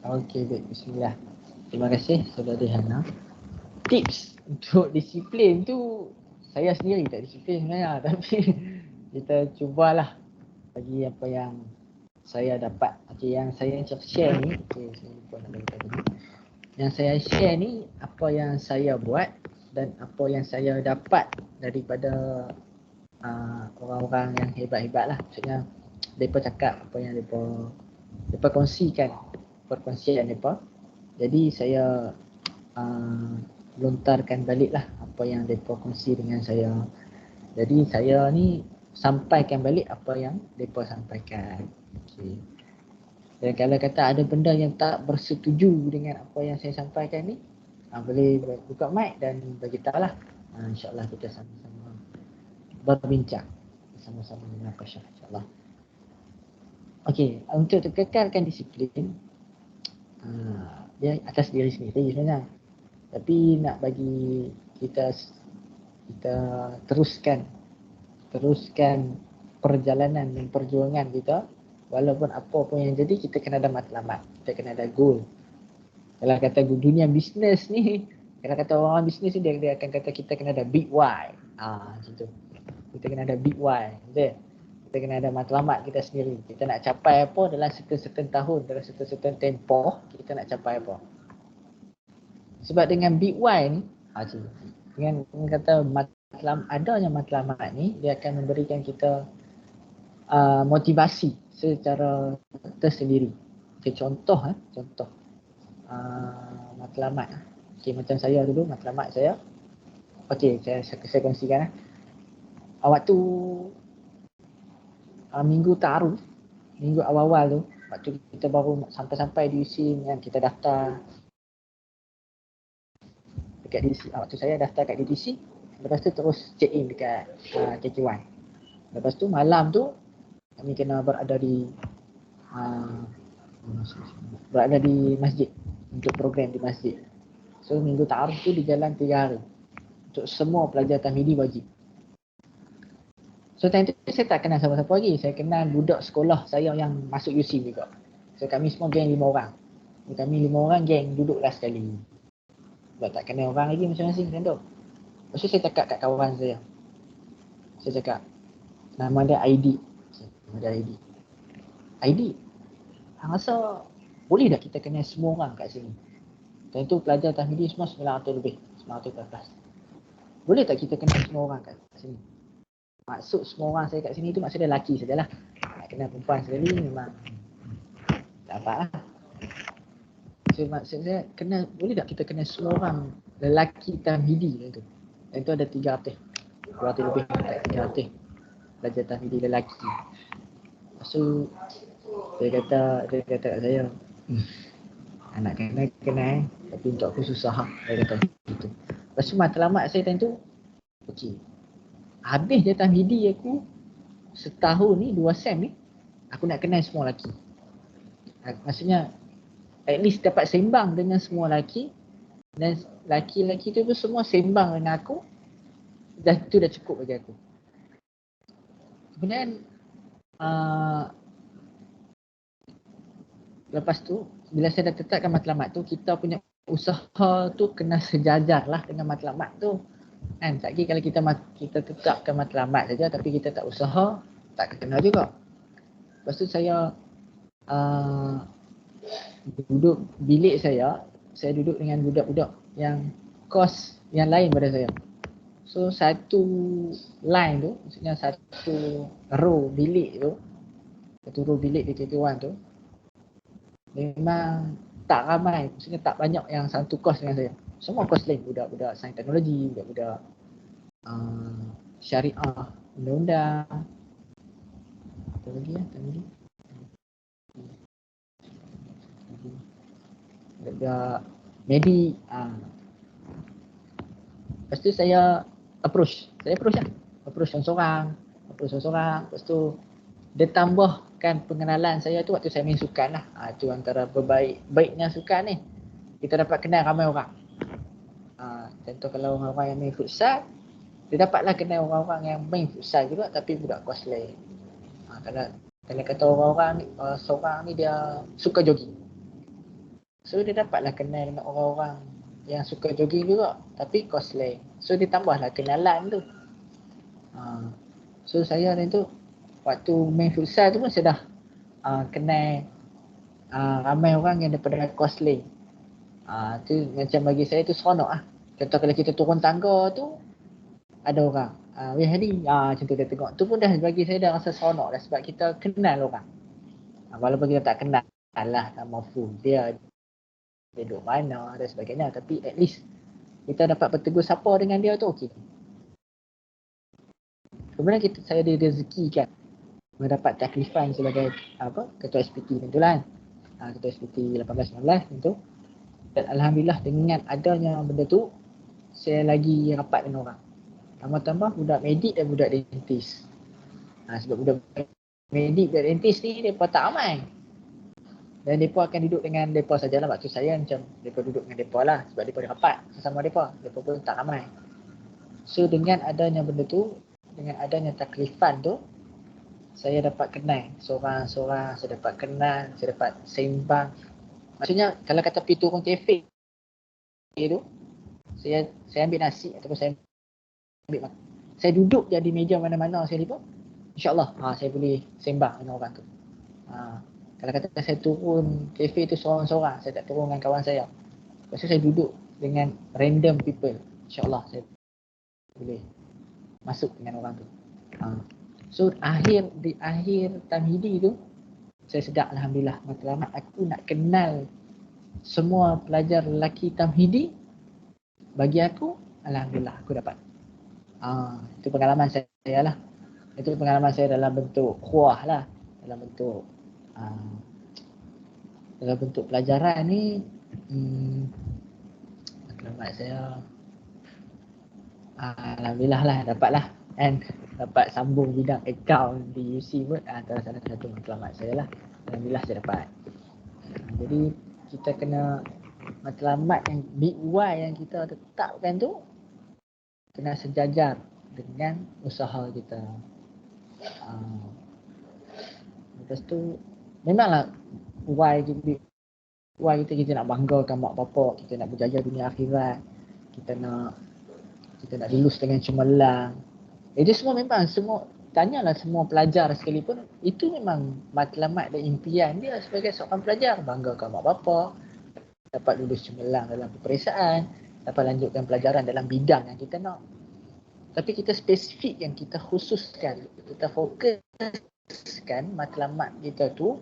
Okey, baik. Bismillah. Terima kasih Saudara Hana. Tips untuk disiplin tu, saya sendiri tak disiplin sebenarnya, tapi kita cubalah bagi apa yang saya dapat. Okey, yang saya share ni, saya lupa nak bagi tahu. Yang saya share ni apa yang saya buat dan apa yang saya dapat daripada orang-orang yang hebat-hebat lah. Maksudnya mereka cakap apa yang mereka kongsikan, perkongsian mereka. Jadi saya lontarkan balik lah apa yang mereka kongsi dengan saya. Jadi saya ni sampaikan balik apa yang mereka sampaikan. Okay. Dan kalau kata ada benda yang tak bersetuju dengan apa yang saya sampaikan ni, boleh buka mic dan beritahu lah. InsyaAllah kita sama-sama berbincang sama-sama dengan Pasha, insyaAllah. Okey, untuk kekalkan disiplin, dia atas diri sendiri sebenarnya. Tapi nak bagi kita teruskan perjalanan dan perjuangan kita, walaupun apa pun yang jadi, kita kena ada matlamat, kita kena ada goal. Kalau kata dunia bisnes ni, kalau kata orang bisnes ni, dia akan kata kita kena ada big why. Macam tu. Kita kena ada big why. Betul? Kita kena ada matlamat kita sendiri. Kita nak capai apa dalam certain tahun, dalam certain tempoh, kita nak capai apa. Sebab dengan big why ni, dengan kata adanya matlamat ni, dia akan memberikan kita motivasi secara tersendiri. Okay, contoh matlamat. Okay, macam saya dulu, matlamat saya. Okay, saya kongsikan. Waktu minggu ta'aruf, minggu awal-awal tu, waktu kita baru sampai-sampai di UC yang kita daftar dekat DDC. Waktu saya daftar kat DDC, lepas tu terus check in dekat KKY. Lepas tu malam tu kami kena berada di masjid untuk program di masjid. So minggu ta'aruf tu dijalan 3 hari. Untuk semua pelajar tahmidi wajib. So time tu saya tak kenal siapa-siapa lagi. Saya kenal budak sekolah saya yang masuk UC juga. So kami semua geng 5 orang. Kami 5 orang geng duduklah sekali. Sebab tak kenal orang lagi masing-masing macam tu. Lepas tu saya cakap kat kawan saya. Saya cakap, nama dia ID. Nama dia ID. ID, rasa boleh tak kita kenal semua orang kat sini? Dan tu pelajar tahmidi semua 900 lebih. 900 ke atas. Boleh tak kita kenal semua orang kat sini? Maksud semua orang saya kat sini tu maksudnya lelaki sajalah. Nak kenal perempuan sekali memang tak apa lah. So, maksud saya, boleh tak kita kenal semua orang lelaki tahmidi tu? Dan tu ada 300. 200 lebih, 300 pelajar tahmidi lelaki. Lepas tu dia kata kat saya, nak kenal tapi untuk aku susah. Dia kata gitu. Lepas tu matlamat saya time tu, okey, habis dia tahmidi aku setahun ni, 2 sem ni, aku nak kenal semua lelaki. Maksudnya at least dapat sembang dengan semua lelaki, dan lelaki-lelaki tu pun semua sembang dengan aku. Itu dah cukup bagi aku. Kemudian lepas tu bila saya dah tetapkan matlamat tu, kita punya usaha tu kena sejajar lah dengan matlamat tu. Kan, tak kira kalau kita tetapkan matlamat saja tapi kita tak usaha, tak kena juga. Lepas tu saya duduk bilik saya duduk dengan budak-budak yang kos yang lain pada saya. So satu line tu, maksudnya satu row bilik tu, satu row bilik di KK1 tu memang tak ramai, maksudnya tak banyak yang satu kos dengan saya. Semua kos lain, budak-budak sains teknologi, budak-budak syariah, undang-undang, apa lagi ya, budak medik. Lepas tu saya approach seorang-seorang. Lepas tu dia tambahkan pengenalan saya tu waktu saya main sukan lah. Itu antara baiknya sukan ni, kita dapat kenal ramai orang. Contoh kalau orang-orang yang main futsal, dia dapatlah kenal orang-orang yang main futsal juga tapi budak kos lain. Kalau kata orang-orang ni, seorang ni dia suka jogging, So dia dapatlah kenal dengan orang-orang yang suka jogging juga, tapi cosplay. So dia tambahlah kenalan tu. So saya ni tu waktu main futsal tu pun saya dah kenal ramai orang yang daripada cosplay. Tu macam bagi saya tu seronok lah. Contoh kalau kita turun tangga tu ada orang. Weh Hadi, macam tu dia tengok. Tu pun dah bagi saya dah rasa seronok dah sebab kita kenal orang. Walaupun kita tak kenal lah nama full dia duduk mana dan sebagainya, tapi at least kita dapat bertegur sapa dengan dia tu okey. Kemudian saya direzekikan mendapat taklifan sebagai ketua SPT tentulah. Ketua SPT 18-19 tentu. Dan alhamdulillah dengan adanya benda tu saya lagi rapat dengan orang. Tambah-tambah budak medik dan budak dentis. Sebab budak medik dan dentis ni mereka tak ramai. Dan mereka akan duduk dengan mereka sajalah. Waktu saya macam mereka duduk dengan mereka lah. Sebab mereka rapat sesama mereka. Mereka pun tak ramai. So dengan adanya benda tu, dengan adanya taklifan tu, saya dapat kenal seorang-seorang, saya dapat kenal, saya dapat sembang. Maksudnya kalau kata pergi turun kafe tu, saya ambil nasi ataupun saya ambil makan. Saya duduk je di meja mana-mana sekalipun, InsyaAllah saya boleh sembang dengan orang tu. Kalau kata saya turun kafe tu seorang-seorang, saya tak turun dengan kawan saya. Lepas tu saya duduk dengan random people, InsyaAllah saya boleh masuk dengan orang tu. So di akhir tamhidi tu saya sedar alhamdulillah, matlamat aku nak kenal semua pelajar lelaki tamhidi. Bagi aku alhamdulillah aku dapat. Itu pengalaman saya lah. Itu pengalaman saya dalam bentuk kuah lah, dalam bentuk pelajaran ni. Matlamat saya alhamdulillah lah dapatlah, and dapat sambung bidang account di UC pun antara salah satu matlamat saya lah. Alhamdulillah saya dapat. Jadi kita kena matlamat yang big Y yang kita tetapkan tu kena sejajar dengan usaha kita. Lepas tu memanglah Y kita nak banggakan mak bapak, kita nak berjaya dunia akhirat, kita nak lulus dengan cemerlang. Itu semua memang tanyalah semua pelajar sekalipun, itu memang matlamat dan impian dia sebagai seorang pelajar, banggakan mak bapak, dapat lulus cemerlang dalam peperiksaan, dapat lanjutkan pelajaran dalam bidang yang kita nak. Tapi kita spesifik yang kita khususkan, kita fokuskan matlamat kita tu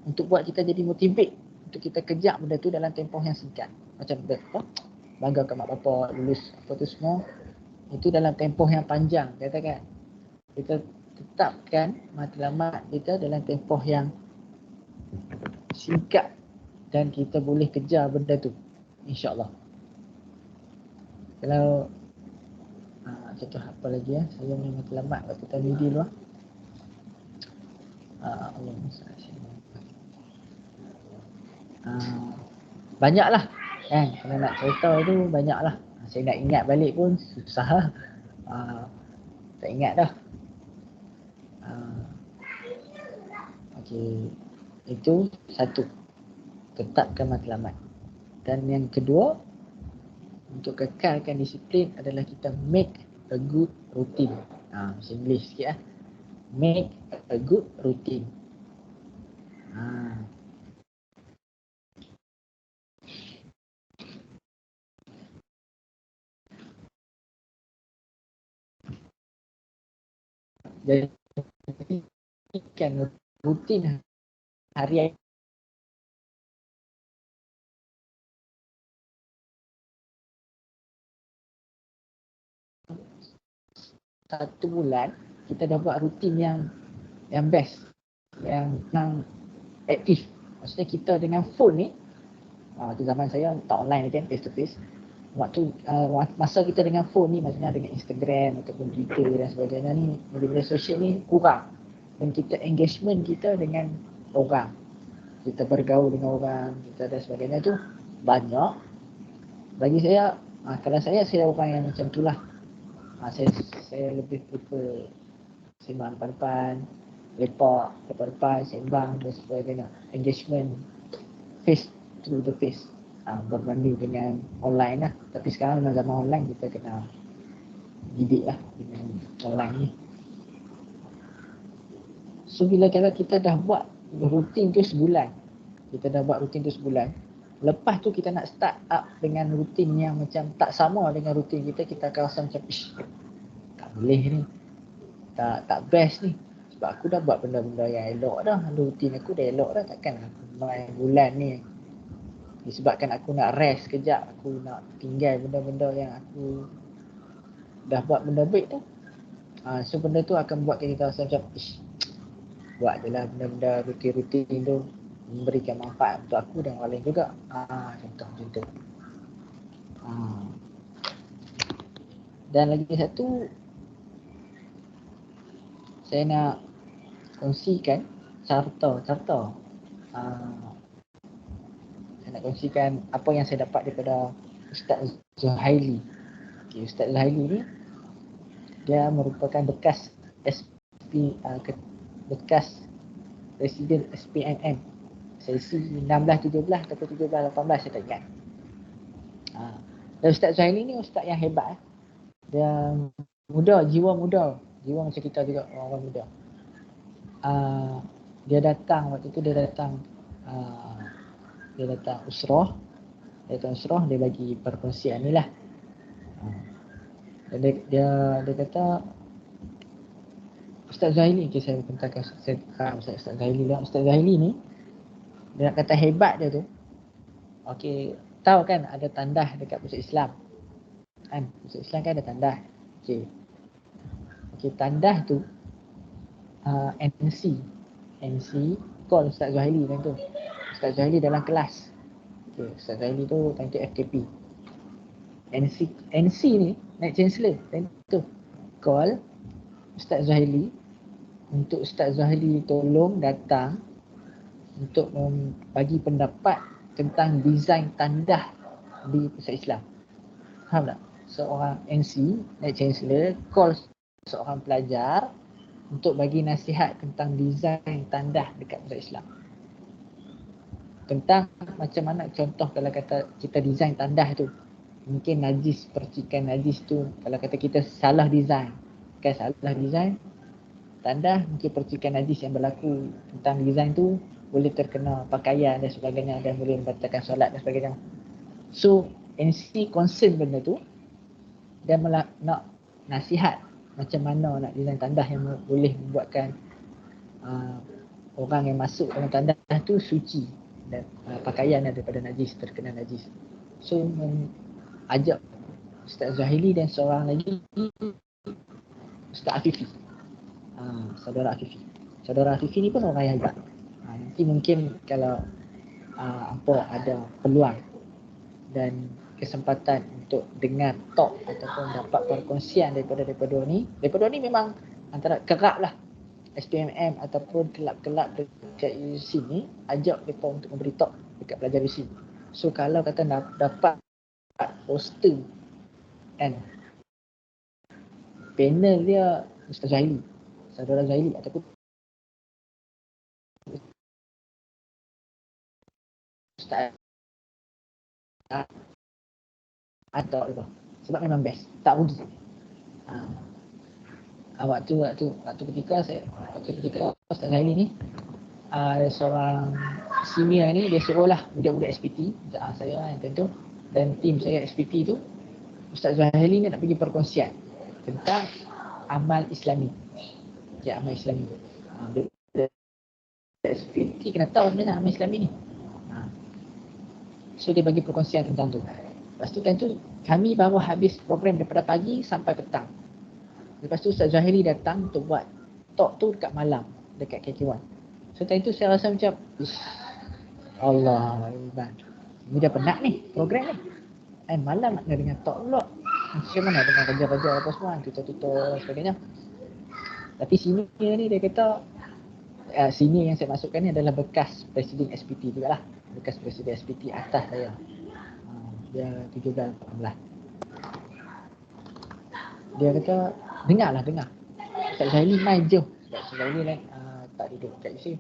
untuk buat kita jadi motivate untuk kita kejar benda tu dalam tempoh yang singkat. Macam banggakan mak bapak, lulus apa tu semua, itu dalam tempoh yang panjang, katakan. Kita tetapkan matlamat kita dalam tempoh yang singkat dan kita boleh kejar benda tu, insyaAllah. Kalau contoh apa lagi saya punya matlamat waktu tamhidi dulu. Banyaklah kan, kalau nak cerita tu banyaklah. Saya nak ingat balik pun susah. Tak ingat dah. Okey, itu satu, tetapkan matlamat. Dan yang kedua, untuk kekalkan disiplin adalah kita make a good routine. Bahasa Inggeris sikit make a good routine. Jadi kan rutin harian satu bulan kita dah buat rutin yang best, yang aktif. Maksudnya kita dengan phone ni, waktu zaman saya tak online kan, face to face. Waktu masa kita dengan phone ni, maksudnya dengan Instagram ataupun Twitter dan sebagainya ni, media sosial ni kurang. Dan kita engagement kita dengan orang, kita bergaul dengan orang, kita dan sebagainya tu banyak. Bagi saya, kalau saya orang yang macam tu lah. Saya lebih prefer sembang depan-depan, lepak depan-depan, sembang dan sebagainya. Engagement face through the face, berbanding dengan online lah. Tapi sekarang dalam zaman online kita kena didik lah dengan online ni. So bila kita dah buat rutin tu sebulan, lepas tu kita nak start up dengan rutin yang macam tak sama dengan rutin kita akan rasa macam tak boleh ni, tak best ni, sebab aku dah buat benda-benda yang elok dah, rutin aku dah elok dah, takkan aku main bulan ni disebabkan aku nak rest kejap, aku nak tinggal benda-benda yang aku dah buat benda baik tu. So benda tu akan buat kita rasa macam buat je lah benda-benda rutin-rutin tu, memberikan manfaat untuk aku dan orang lain juga. Contoh macam tu. Dan lagi satu, saya nak kongsikan carta. Saya nak kongsikan apa yang saya dapat daripada Ustaz Zuhaili. Ustaz Zuhaili ni dia merupakan bekas Presiden SPNM sesi 16, 17 atau 17, 18, saya tak ingat. Dan Ustaz Zuhaili ni ustaz yang hebat. Dia muda, jiwa macam kita juga, orang muda. Dia datang waktu tu, dia datang usrah, dia bagi perkongsian ni lah. Dan dia kata, Ustaz Zuhaili, saya bentangkan Ustaz Zuhaili lah. Ustaz Zuhaili ni, dia nak kata hebat dia tu, tahu kan ada tandah dekat pusat Islam kan? Pusat Islam kan ada tandah. Tandah tu NC call Ustaz Zuhaili time tu. Ustaz Zuhaili dalam kelas. Ustaz Zuhaili tu time tu FKP. NC ni naik chancellor time tu call Ustaz Zuhaili untuk Ustaz Zuhaili tolong datang untuk bagi pendapat tentang desain tandah di pusat Islam. Faham tak? Seorang NC naik chancellor call seorang pelajar untuk bagi nasihat tentang desain tandah dekat pusat Islam. Tentang macam mana, contoh kalau kata kita desain tandah tu, mungkin najis, percikan najis tu, kalau kata kita salah desain tandah, mungkin percikan najis yang berlaku tentang desain tu boleh terkena pakaian dan sebagainya, dan boleh membatalkan solat dan sebagainya. So NC concern benda tu, dia nak nasihat macam mana nak desain tandah yang boleh membuatkan orang yang masuk dalam tandah tu suci dan pakaian daripada najis, terkena najis. So ajak Ustaz Zuhaili dan seorang lagi Ustaz Afifi, saudara Afifi ni pun orang yang hebat. Nanti mungkin kalau ada peluang dan kesempatan untuk dengar talk ataupun dapat perkongsian daripada ni memang antara kerap lah SPMM ataupun kelab-kelab dekat UC ni ajak mereka untuk memberi talk dekat pelajar UC. So kalau kata dapat poster kan, panel dia Ustaz Zuhaili, saudara Zuhaili ataupun Ustaz atau apa, sebab memang best, tak rugi. Waktu ketika Ustaz Zuhaili ni seorang senior ni, dia suruh lah budak-budak SPT, saya yang tentu dan tim saya SPT tu, Ustaz Zuhaili ni nak pergi perkongsian tentang amal Islami. Amal Islami. SPT kena tahu sebenarnya amal Islami ni. So dia bagi perkongsian tentang tu. Lepas tu time tu kami baru habis program daripada pagi sampai petang. Lepas tu Ustaz Zuhaili datang untuk buat talk tu dekat malam, dekat KK1. So time tu saya rasa macam Allah, ni dah penat ni program ni. Dan malam nak dengar talk pula. Macam mana dengan kerja-kerja apa semua, tutor-tutor sebagainya. Tapi senior ni dia kata, senior yang saya masukkan ni adalah bekas Presiden SPT jugalah. Bekas Presiden SPT atas saya. Dia 17, 18. Dia kata, dengar. Ustaz Zuhaili main jauh. Ustaz Zuhaili tak duduk kat UC.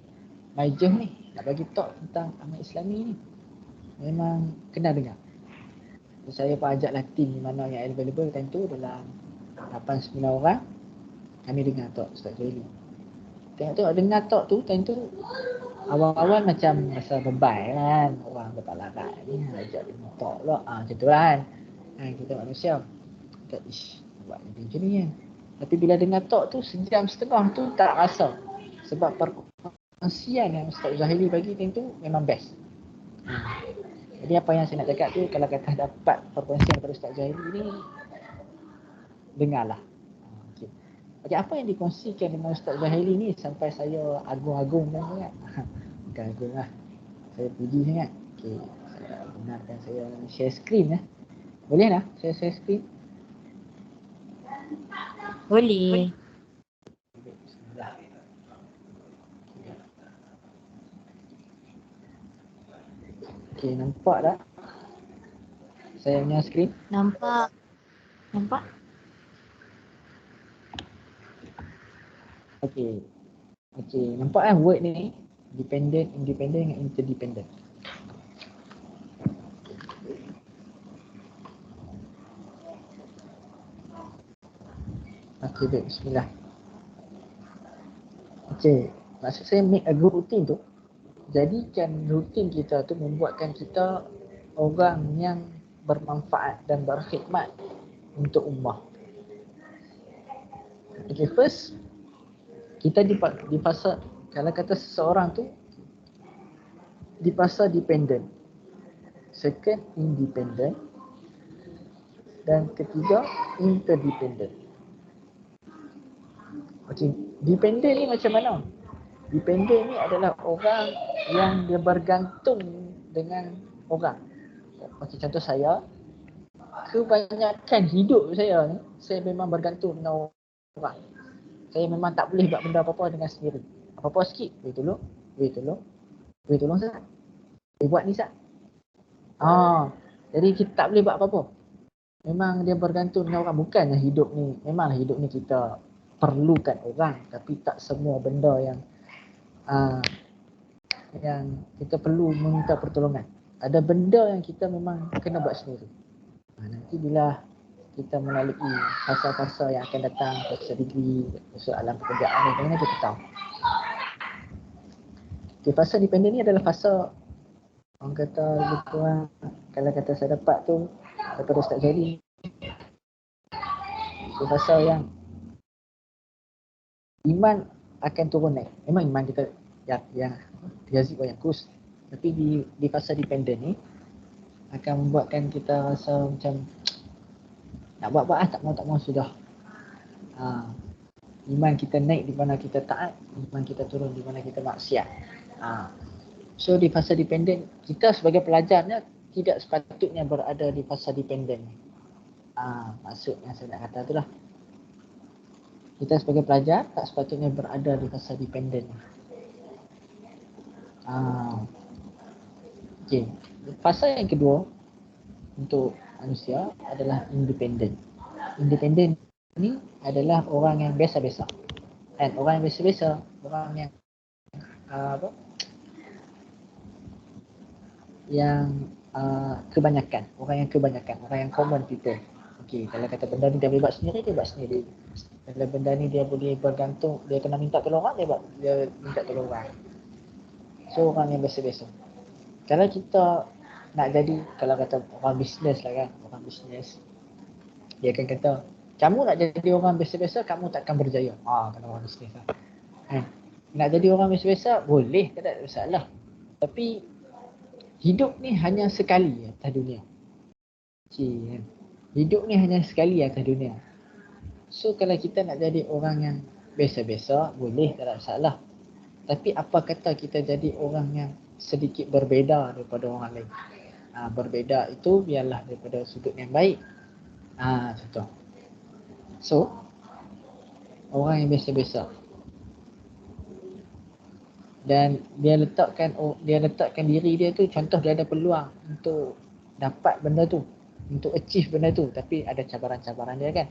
Main jauh ni, nak bagi talk tentang amal Islami ni. memang kena dengar. Saya pun ajaklah tim mana yang available time tu dalam 8-9 orang. Kami dengar talk Ustaz Zaili. Tengok dengar talk tu time tu awal-awal macam rasa beban kan. Orang berpalarat ni ajak dengar talk pula. Macam tu kan. Kita manusia. Kita buat macam ni kan. Tapi bila dengar talk tu sejam setengah tu tak rasa. Sebab perkongsian yang Ustaz Zahili bagi time tu memang best. Jadi apa yang saya nak cakap tu, kalau kata dapat perkongsian daripada Ustaz Zahili ni, dengarlah. Okay, apa yang dikongsikan dengan Ustaz Zahili ni sampai saya agung-agung sangat. Bukan agung lah, saya puji sangat. Okay, saya benarkan saya share screen lah. Boleh lah saya share screen? Boleh. Bismillah. Okay, nampak tak saya punya screen? Nampak. Nampak? Okay, nampak kan word ni? Dependent, independent dengan interdependent. Okay, baik, bismillah. Okay, maksud saya make a good routine tu, jadikan rutin kita tu membuatkan kita orang yang bermanfaat dan berkhidmat untuk ummah. Okay, first kita di fasa, kalau kata seseorang tu di fasa dependent, second independent, dan ketiga interdependent. Okay, dependent ni macam mana? Dependent ni adalah orang yang dia bergantung dengan orang. Okay, contoh saya, kebanyakan hidup saya ni, saya memang bergantung dengan orang. Saya memang tak boleh buat benda apa-apa dengan sendiri. Apa-apa sikit, boleh tolong Sat. Buat ni Sat. Jadi kita tak boleh buat apa-apa. Memang dia bergantung dengan orang. Bukannya hidup ni, memanglah hidup ni kita perlukan orang, tapi tak semua benda yang kita perlu meminta pertolongan. Ada benda yang kita memang kena buat sendiri. Nanti bila kita melalui fasa-fasa yang akan datang, fasa degree, fasa alam pekerjaan ni, bagaimana kita tahu. Okay, fasa dependent ni adalah fasa, orang kata lebih kurang, kalau kata saya dapat tu daripada Ustaz Zaili, fasa yang iman akan turun naik. Memang iman kita yang yazid wa yanqus, tapi di fasa dependent ni akan membuatkan kita rasa macam nak buat-buat tak mau sudah. Iman kita naik di mana kita taat, iman kita turun di mana kita maksiat. So di fasa dependent, kita sebagai pelajarnya tidak sepatutnya berada di fasa dependent. Maksud yang saya nak kata tu lah. Kita sebagai pelajar tak sepatutnya berada di fasa dependent. Okay. Fasa yang kedua untuk manusia adalah independent. Independent ni adalah orang yang biasa-biasa. Dan orang yang biasa-biasa, orang yang kebanyakan, orang yang common people. Okey, kalau kata benda ni dia boleh buat sendiri, dia buat sendiri. Kalau benda ni dia boleh bergantung, dia kena minta tolong orang, dia minta tolong orang. So orang yang biasa-biasa. Kalau kita nak jadi, kalau kata orang bisnes lah kan, orang bisnes, dia akan kata, kamu nak jadi orang biasa-biasa, kamu takkan berjaya. Kalau orang bisnes lah. Nak jadi orang biasa-biasa, boleh, tak ada masalah. Tapi hidup ni hanya sekali atas dunia. Hidup ni hanya sekali atas dunia. So kalau kita nak jadi orang yang biasa-biasa, boleh, tak ada masalah. Tapi apa kata kita jadi orang yang sedikit berbeza daripada orang lain. Berbeza itu biarlah daripada sudut yang baik. Contoh. So orang yang biasa-biasa, dan dia letakkan diri dia tu, contoh dia ada peluang untuk dapat benda tu, untuk achieve benda tu, tapi ada cabaran-cabaran dia kan.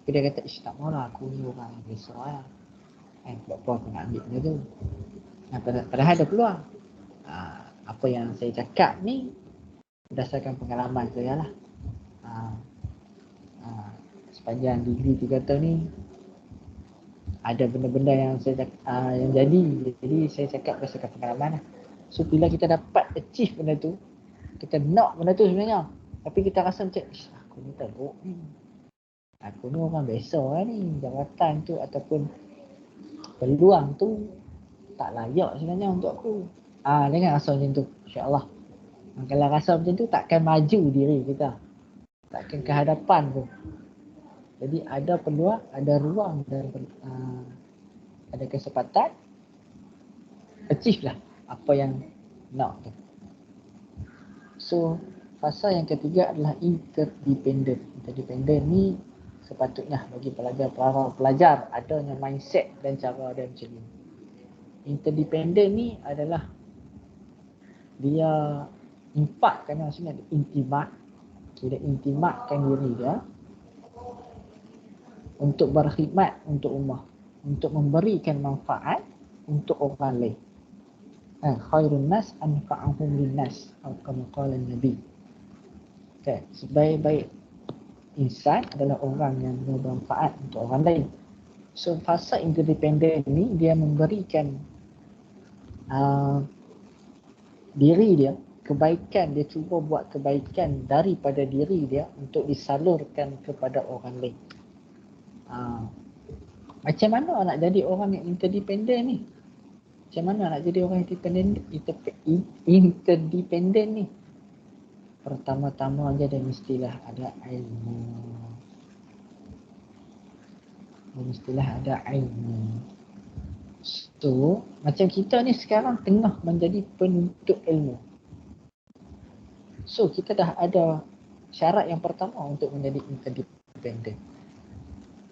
Tapi dia kata, tak maulah aku ni orang yang biasa lah. Sebab apa aku nak ambil benda tu. Padahal ada peluang. Apa yang saya cakap ni berdasarkan pengalaman saya lah. Sepanjang degree 3 tahun ni ada benda-benda yang yang jadi saya cakap berdasarkan pengalaman lah. So bila kita dapat achieve benda tu, kita nak benda tu sebenarnya, tapi kita rasa macam aku ni teruk ni, aku ni orang biasa lah ni, jawatan tu ataupun peluang tu tak layak sebenarnya untuk aku. Jangan rasa macam tu, insyaAllah. Kalau rasa macam tu takkan maju diri kita, takkan ke hadapan tu. Jadi ada peluang, ada ruang dan ada kesempatan, achieve lah apa yang nak tu. So fasa yang ketiga adalah interdependent. Interdependent ni sepatutnya bagi pelajar adanya mindset dan cara dia macam ni. Interdependent ni adalah dia impakkan maksudnya intimat. Dia intimatkan diri dia untuk berkhidmat untuk ummah, untuk memberikan manfaat untuk orang lain. Khairun nas anfa'uhum linnas atau kama qala Nabi. Sebaik-baik insan adalah orang yang bermanfaat untuk orang lain. So fasa interdependent ni dia memberikan diri dia, kebaikan, dia cuba buat kebaikan daripada diri dia untuk disalurkan kepada orang lain. Macam mana nak jadi orang yang interdependent ni? Macam mana nak jadi orang interdependent ni? Pertama-tama aja dia mestilah ada ilmu. So, macam kita ni sekarang tengah menjadi penuntut ilmu. So, kita dah ada syarat yang pertama untuk menjadi interdependent.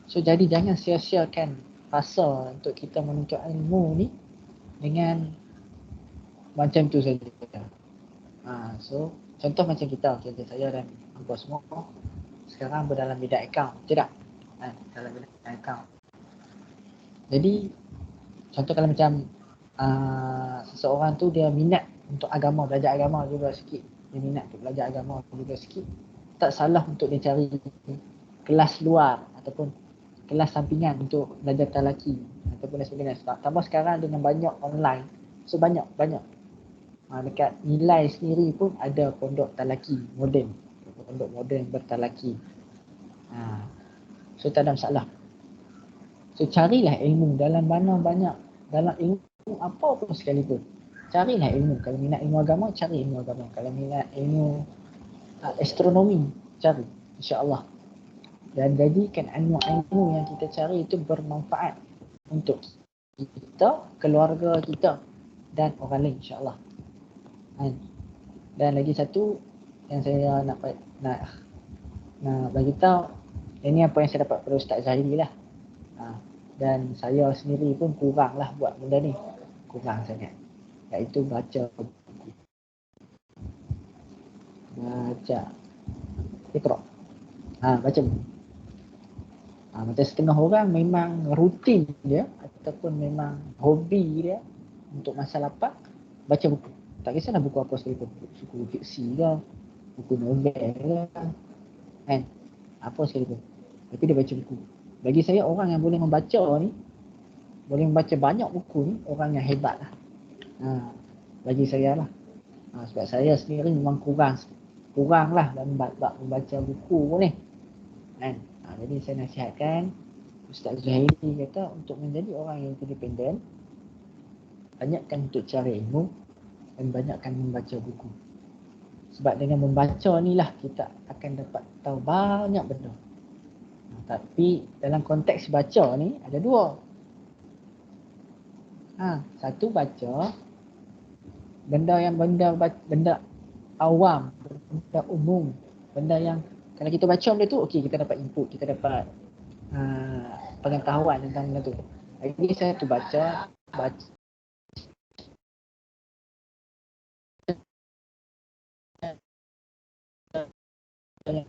So, jadi jangan sia-siakan fasa untuk kita menuntut ilmu ni dengan macam tu saja. So, contoh macam kita, saya dan hampa semua sekarang berdalam bidang account, tidak? Dalam bidang account. Jadi, contoh kalau macam seseorang tu dia minat untuk agama, belajar agama juga sikit, dia minat untuk belajar agama juga sikit, tak salah untuk dia cari kelas luar ataupun kelas sampingan untuk belajar talaki ataupun dan sebagainya. Tambah sekarang dengan banyak online, so banyak dekat Nilai sendiri pun ada pondok talaki moden, pondok moden bertalaki. So tak ada masalah. So carilah ilmu dalam mana banyak, dalam ilmu apa pun sekalipun. Carilah ilmu. Kalau minat ilmu agama, cari ilmu agama. Kalau minat ilmu astronomi, cari, insya-Allah. Dan jadikan ilmu-ilmu yang kita cari itu bermanfaat untuk kita, keluarga kita dan orang lain, insya-Allah. Dan lagi satu yang saya nak bagi tahu, ini apa yang saya dapat pada Ustaz Zahiri lah. Dan saya sendiri pun kurang lah buat benda ni, kurang sangat, iaitu baca buku. Iqra. Baca buku. Macam setengah orang memang rutin dia ataupun memang hobi dia untuk masa lapang baca buku. Tak kisahlah buku apa sekalipun, buku fiksi ke, buku novel ke, apa sekalipun, tapi dia baca buku. Bagi saya orang yang boleh membaca ni, boleh membaca banyak buku ni, orang yang hebat lah. Bagi saya lah. Sebab saya sendiri memang kurang lah dalam membaca buku ni. Jadi saya nasihatkan Ustaz Zuhairi kata untuk menjadi orang yang independen, banyakkan untuk cari ilmu dan banyakkan membaca buku. Sebab dengan membaca ni lah kita akan dapat tahu banyak benda. Tapi dalam konteks baca ni ada dua. Satu baca benda awam, benda umum, benda yang kalau kita baca benda tu, okey, kita dapat input, kita dapat pengetahuan tentang benda tu. Jadi saya tu baca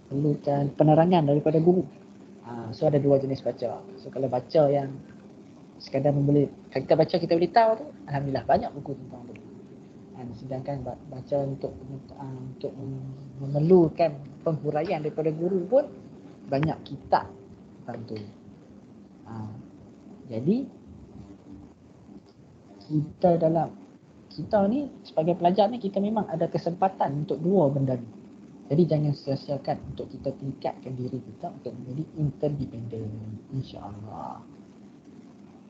perlukan penerangan daripada guru. So ada dua jenis baca. So kalau baca yang sekadar kita baca kita boleh tahu tu, alhamdulillah banyak buku tentang tu. Sedangkan baca untuk memerlukan penghuraian daripada guru pun banyak kitab tentang tu. Jadi kita ni sebagai pelajar ni kita memang ada kesempatan untuk dua benda ni. Jadi jangan sia-siakan untuk kita tingkatkan diri kita untuk menjadi interdependent, insya-Allah.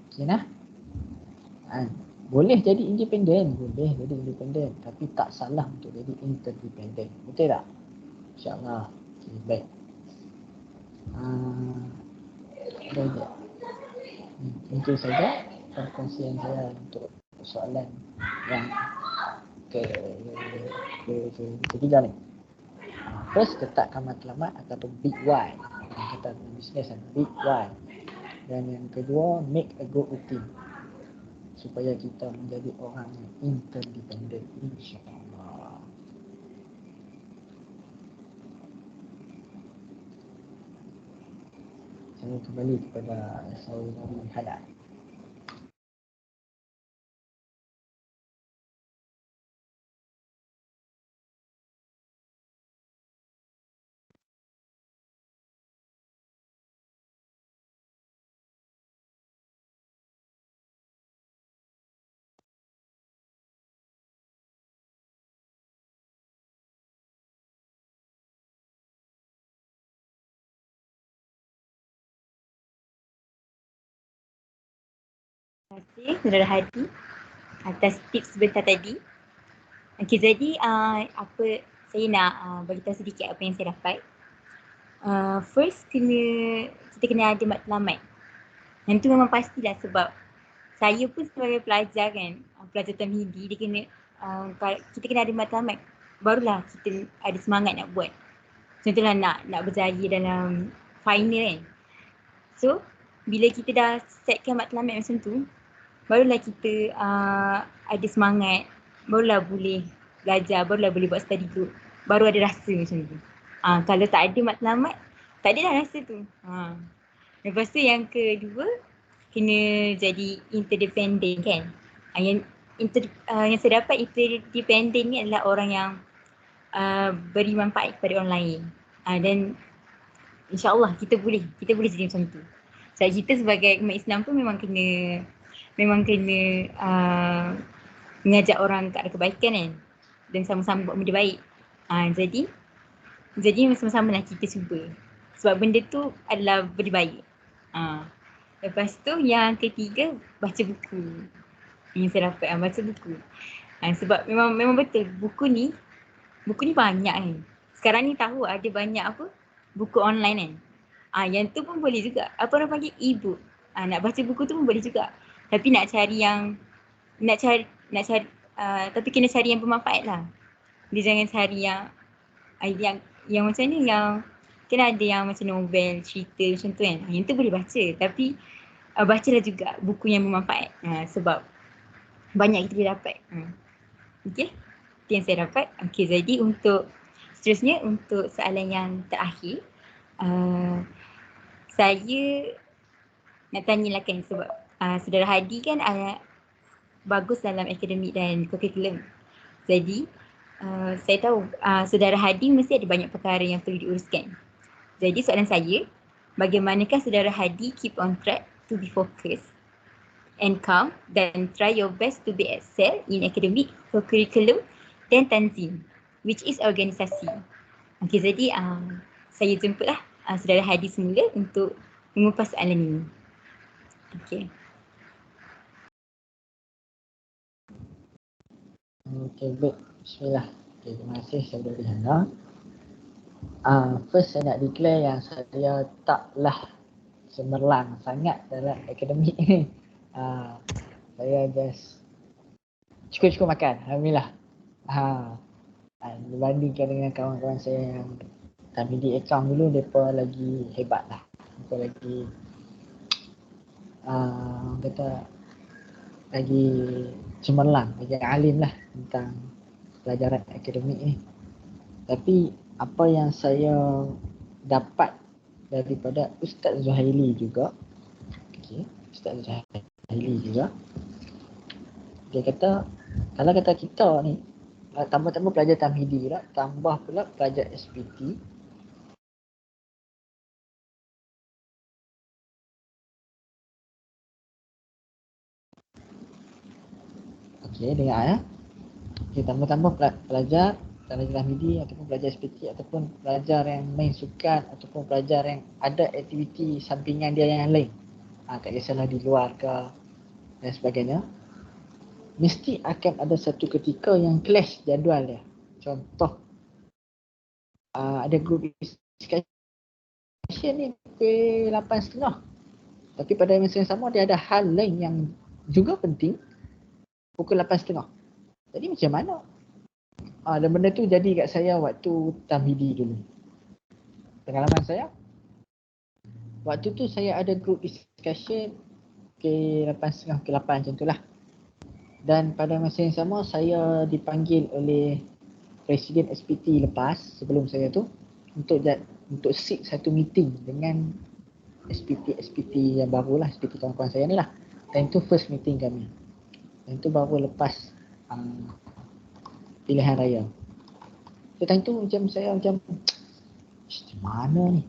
Okey nah. Boleh jadi independen, tapi tak salah untuk jadi interdependent. Betul tak? Insya-Allah. Okay, baik. Baik. Itu saja perkongsian saya untuk soalan yang ketiga ni. First, letakkan matlamat ataupun big why. Kata bisnes big why. Dan yang kedua, make a go routine. Supaya kita menjadi orang yang interdependent, insya-Allah. Saya kembali kepada saudari Hana. Terima kasih Saudara Hadi atas tips sebentar tadi. Okey, jadi apa saya nak beritahu sedikit apa yang saya dapat. First kita kena ada matlamat. Yang tu memang pastilah sebab saya pun sebagai pelajar kan, pelajar tamhidi, dia kena kita kena ada matlamat. Barulah kita ada semangat nak buat. Contohlah nak berjaya dalam final kan. So, bila kita dah setkan matlamat macam tu, barulah kita ada semangat, barulah boleh belajar, barulah boleh buat study group, baru ada rasa macam tu. Kalau tak ada matlamat, tak ada dah rasa tu. Lepas tu yang kedua, kena jadi interdependent kan. Yang saya dapat interdependent ni adalah orang yang beri manfaat kepada orang lain. Dan insya-Allah kita boleh jadi macam tu. Sebab kita sebagai umat Islam pun memang kena mengajak orang ke arah kebaikan kan, dan sama-sama buat benda baik. Jadi sama-sama lah kita cuba, sebab benda tu adalah benda baik. Lepas tu yang ketiga, baca buku. Yang saya dapat baca buku. Sebab memang betul buku ni banyak kan. Sekarang ni tahu ada banyak buku online kan. Yang tu pun boleh juga. Apa orang panggil e-book. Nak baca buku tu pun boleh juga. Tapi nak cari tapi kena cari yang bermanfaat lah. Dia jangan cari yang macam ni, yang kan ada yang macam novel, cerita macam tu kan. Yang tu boleh baca, tapi bacalah juga buku yang bermanfaat. Sebab banyak kita boleh dapat. Okey, itu yang saya dapat. Okey, jadi untuk seterusnya, untuk soalan yang terakhir, saya nak tanyalah kan, sebab Saudara Hadi kan bagus dalam akademik dan kurikulum. Jadi saya tahu Saudara Hadi mesti ada banyak perkara yang perlu diuruskan. Jadi soalan saya, bagaimanakah Saudara Hadi keep on track to be focused and calm dan try your best to be excel in academic, curriculum dan tanzim, which is organisasi. Okey, jadi saya jemputlah Saudara Hadi semula untuk mengupas soalan ini. Okey. Okey, baik. Bismillah. Okay, terima kasih saudari Hana. First saya nak declare yang saya taklah cemerlang sangat dalam akademik ni. Saya just cukup-cukup makan, alhamdulillah. Berbandingkan dengan kawan-kawan saya yang tamhidi account dulu, mereka lagi hebat lah. Mereka lagi kata lagi cemerlang, lagi alim lah tentang pelajaran akademik ni. Tapi apa yang saya dapat daripada Ustaz Zuhaili juga, Ustaz Zuhaili juga, Dia kata, kalau kata kita ni, tambah-tambah pelajar tamhidi pula, tambah pula pelajar SPT. Okey, dengar ya. Okay, tambah-tambah pelajar tamhidi ataupun pelajar SPT ataupun pelajar yang main sukan ataupun pelajar yang ada aktiviti sampingan dia yang lain. Tak kisahlah di luar ke dan sebagainya. Mesti akan ada satu ketika yang clash jadual dia. Contoh, ada group discussion ni pukul 8.30. Tapi pada masa yang sama dia ada hal lain yang juga penting pukul 8.30. Jadi macam mana? Dan benda tu jadi kat saya waktu tamhidi dulu. Pengalaman saya, waktu tu saya ada group discussion pukul 8.30 ke 8 macam tu lah. Dan pada masa yang sama saya dipanggil oleh Presiden SPT lepas sebelum saya tu untuk sit satu meeting dengan SPT yang baru lah, SPT kawan-kawan saya ni lah. Dan itu first meeting kami. Dan itu baru lepas pilihan raya. So time tu macam saya macam mana ni?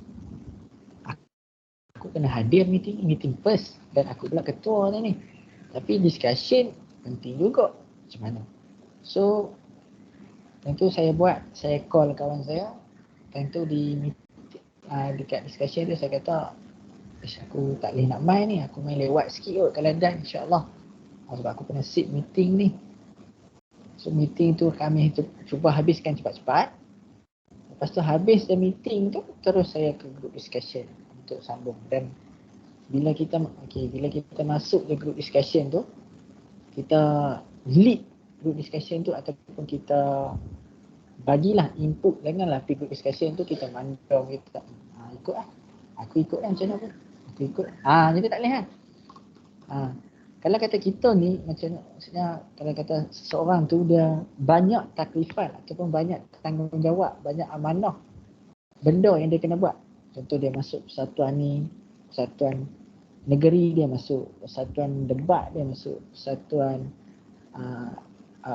Aku kena hadir meeting first dan aku pula ketua ni. Tapi discussion penting juga. Macam mana? So time tu saya call kawan saya. Time tu dekat discussion tu saya kata, aku tak boleh nak main ni, aku main lewat sikit kot kalau dah, insyaAllah. Sebab aku kena sit meeting ni. So meeting tu kami cuba habiskan cepat-cepat. Lepas tu habis the meeting tu, terus saya ke group discussion untuk sambung. Dan bila kita masuk ke group discussion tu, kita lead group discussion tu ataupun kita bagilah input, janganlah pergi group discussion tu kita mandang kita ikut lah. Aku ikut lah macam mana pun. Aku ikut. Jadi tak boleh kan? Kalau kata kita ni macam maksudnya kalau kata seseorang tu dia banyak taklifat ataupun banyak tanggungjawab, banyak amanah benda yang dia kena buat. Contoh dia masuk persatuan ni, persatuan negeri dia masuk, persatuan debat dia masuk, persatuan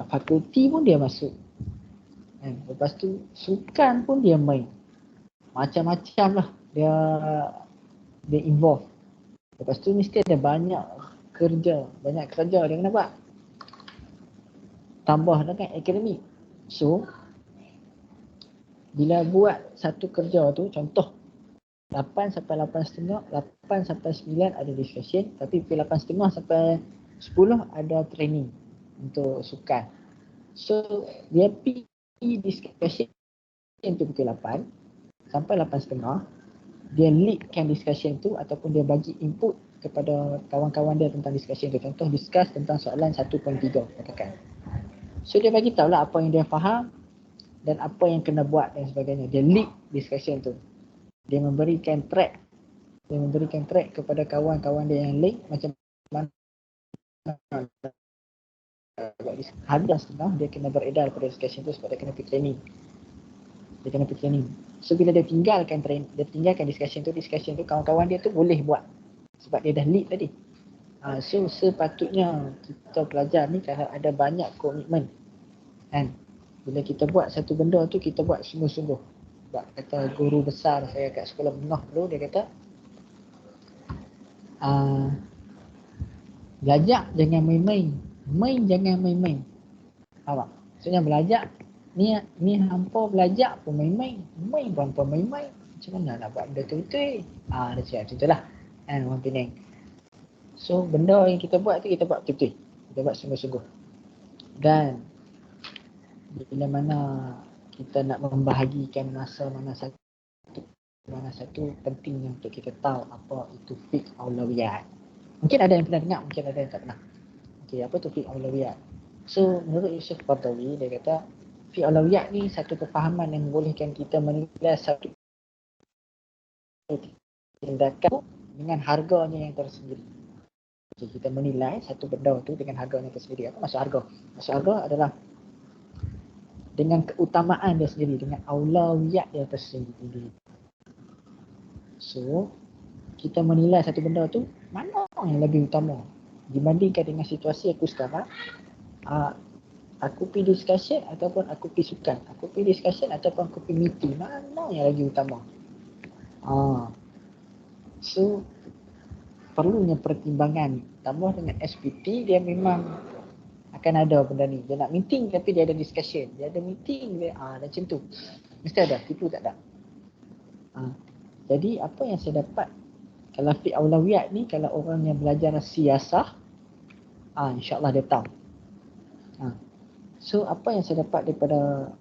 fakulti pun dia masuk. Lepas tu sukan pun dia main. Macam-macam lah dia involve. Lepas tu mesti ada banyak kerja dia kena buat. Tambah dengan akademik. So, bila buat satu kerja tu, contoh 8 sampai 8.30, 8 sampai 9 ada discussion, tapi pukul 8.30 sampai 10 ada training untuk sukan. So, dia pergi discussion tu pukul 8 sampai 8.30, dia leadkan discussion tu ataupun dia bagi input kepada kawan-kawan dia tentang discussion tu. Contoh discuss tentang soalan 1.3 katakan. So dia bagi tahu lah apa yang dia faham dan apa yang kena buat dan sebagainya. Dia lead discussion tu. Dia memberikan track kepada kawan-kawan dia yang lain macam mana habis setengah dia kena beredar pada discussion tu sebab dia kena pergi training. So bila dia tinggalkan discussion tu kawan-kawan dia tu boleh buat sebab dia dah lead tadi. So sepatutnya kita pelajar ni kalau ada banyak komitmen kan, bila kita buat satu benda tu kita buat sungguh-sungguh. Sebab kata guru besar saya kat sekolah menengah dulu, dia kata belajar jangan main-main, main jangan main-main. Faham tak? Maksudnya belajar ni hampa belajar pun main-main, main pun hampa main-main. Macam mana nak buat benda tu betul? Dia cakap macam itulah kan orang Penang. So benda yang kita buat tu kita buat betul-betul, kita buat sungguh-sungguh. Dan bila mana kita nak membahagikan masa mana satu pentingnya untuk kita tahu apa itu fiqh aulawiyat. Mungkin ada yang pernah dengar, mungkin ada yang tak pernah. Okey, apa tu fiqh aulawiyat? So menurut Yusuf Qaradawi, dia kata fiqh aulawiyat ni satu kefahaman yang membolehkan kita menilai satu tindakan dengan harganya yang tersendiri. Okay, kita menilai satu benda tu dengan harganya tersendiri. Apa maksud harga? Maksud harga adalah dengan keutamaan dia sendiri, dengan aulawiyat dia tersendiri. So, kita menilai satu benda tu mana yang lebih utama dibandingkan dengan situasi aku sekarang Aku pergi discussion ataupun aku pergi sukan, aku pergi discussion ataupun aku pergi meeting, mana yang lagi utama? So perlunya pertimbangan. Tambah dengan SPT, dia memang akan ada benda ni. Dia nak meeting tapi dia ada discussion, dia ada meeting dia macam tu mesti ada, tipu tak ada. Jadi apa yang saya dapat kalau fiqh aulawiyat ni, kalau orang yang belajar siasah, insyaAllah dia tahu. So apa yang saya dapat daripada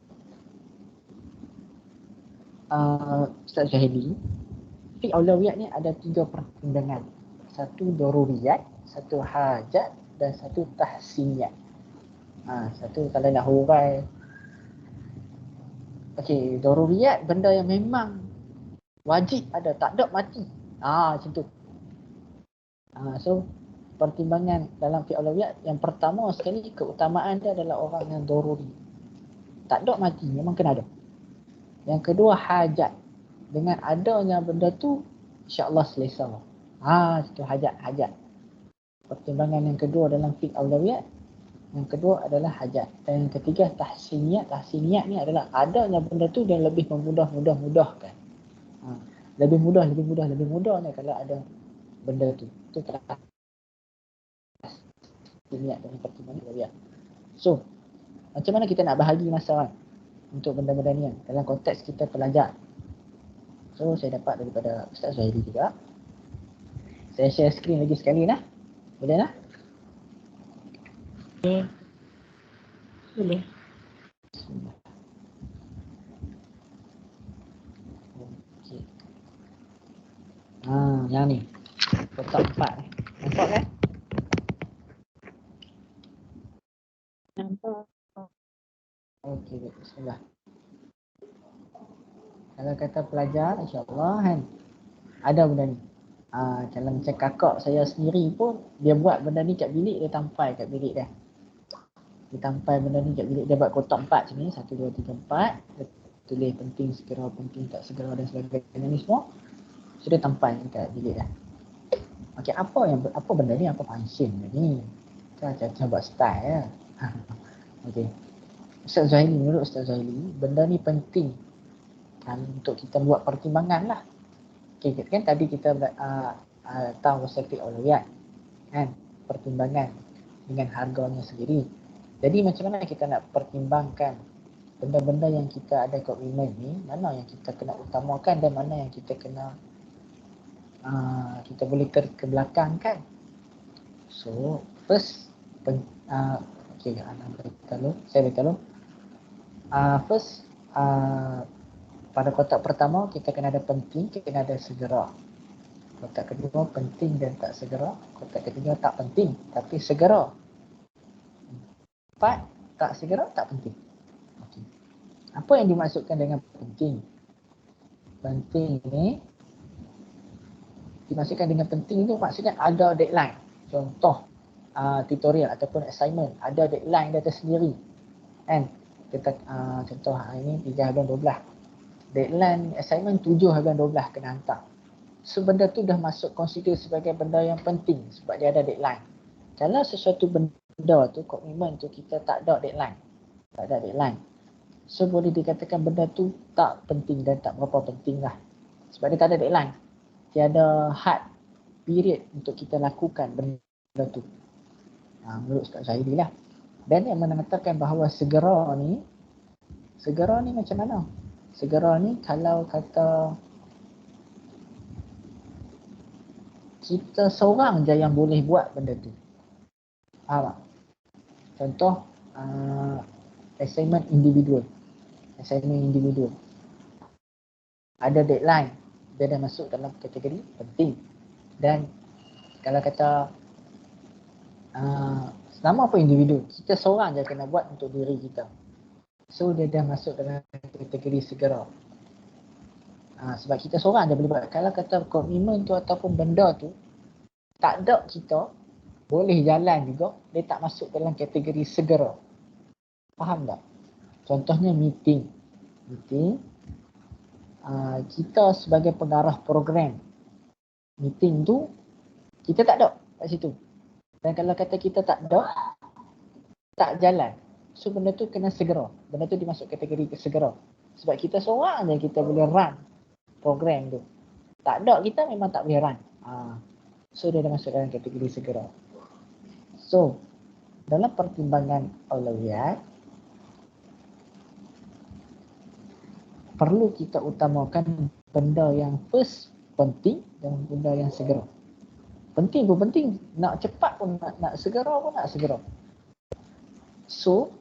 Ustaz Zahili, fiqh aulawiyat ni ada 3 pertimbangan. Satu daruriyat, satu hajat dan satu tahsiniyat. Satu kalau nak hurai, okey, daruriyat benda yang memang wajib ada, tak ada mati. Macam tu. So pertimbangan dalam fiqh aulawiyat yang pertama sekali, keutamaan dia adalah orang yang daruri. Tak ada mati, memang kena ada. Yang kedua hajat. Dengan adanya benda tu, insya-Allah selesa. Itu hajat. Pertimbangan yang kedua dalam fiqh aulawiyat, yang kedua adalah hajat. Dan yang ketiga tahsiniyat. Tahsiniyat ni adalah adanya benda tu dan lebih mudahkan. Lebih mudah ni kalau ada benda tu. Itu tahsiniyat dan pertimbangan aulawiyat. So, macam mana kita nak bahagi masa untuk benda-benda ni dalam konteks kita pelajar? So, saya dapat daripada Ustaz Zahiri juga. Saya share skrin lagi sekali lah. Boleh lah? Boleh. Okey. Yang ni. Kotak 4 ni. Nampak kan? Nampak. Okey, bismillah. Kalau kata pelajar, insya-Allah kan, ada benda ni. Kalau macam kakak saya sendiri pun, dia buat benda ni kat bilik, dia tampai kat bilik dia. Dia tampai benda ni kat bilik, dia buat kotak 4 macam ni, 1, 2, 3, 4. Dia tulis penting, segera, penting, tak segera dan sebagainya ni semua. So dia tampai kat bilik dia. Okey, apa benda ni, apa function ni? Kita buat style ya. Okey. Ustaz Zahili, menurut Ustaz Zahili, benda ni penting untuk kita buat pertimbangan lah. Okay, kan tadi kita tahu fiqh aulawiyat kan, pertimbangan dengan harganya sendiri. Jadi macam mana kita nak pertimbangkan benda-benda yang kita ada komitmen ni, mana yang kita kena utamakan dan mana yang kita kena kita boleh ke belakang kan. So first saya beritahu first pada kotak pertama kita kena ada penting, kena ada segera. Kotak kedua penting dan tak segera. Kotak ketiga tak penting tapi segera. 4 tak segera, tak penting. Okay. Apa yang dimaksudkan dengan penting? Penting ni dimaksudkan dengan penting itu maksudnya ada deadline. Contoh tutorial ataupun assignment ada deadline dia tersendiri. Kan? Kita contoh ini 3/12. Deadline assignment 7/12 kena hantar. So benda tu dah masuk consider sebagai benda yang penting sebab dia ada deadline. Kalau sesuatu benda tu, komitmen tu kita tak ada deadline. So boleh dikatakan benda tu tak penting dan tak berapa penting lah. Sebab dia tak ada deadline. Tiada had period untuk kita lakukan benda tu. Menurut Ustaz Zahiri lah. Dan yang mengatakan bahawa segera ni macam mana? Segera ni kalau kata kita seorang je yang boleh buat benda tu. Contoh assignment individual. Ada deadline, dia dah masuk dalam kategori penting. Dan kalau kata selama apa individu, kita seorang je kena buat untuk diri kita. So dia dah masuk dalam kategori segera. Sebab kita seorang je boleh buat. Kalau kata komitmen tu ataupun benda tu tak ada kita, boleh jalan juga, dia tak masuk dalam kategori segera. Faham tak? Contohnya meeting. Kita sebagai pengarah program, meeting tu kita tak ada kat situ. Dan kalau kata kita tak ada, tak jalan. So benda tu kena segera. Benda tu dimasuk kategori segera. Sebab kita seorang je kita boleh run program tu. Tak ada kita memang tak boleh run. So dia dah masuk dalam kategori segera. So dalam pertimbangan aulawiyat perlu kita utamakan benda yang first penting dan benda yang segera. Penting pun penting, nak cepat pun nak segera pun nak segera. So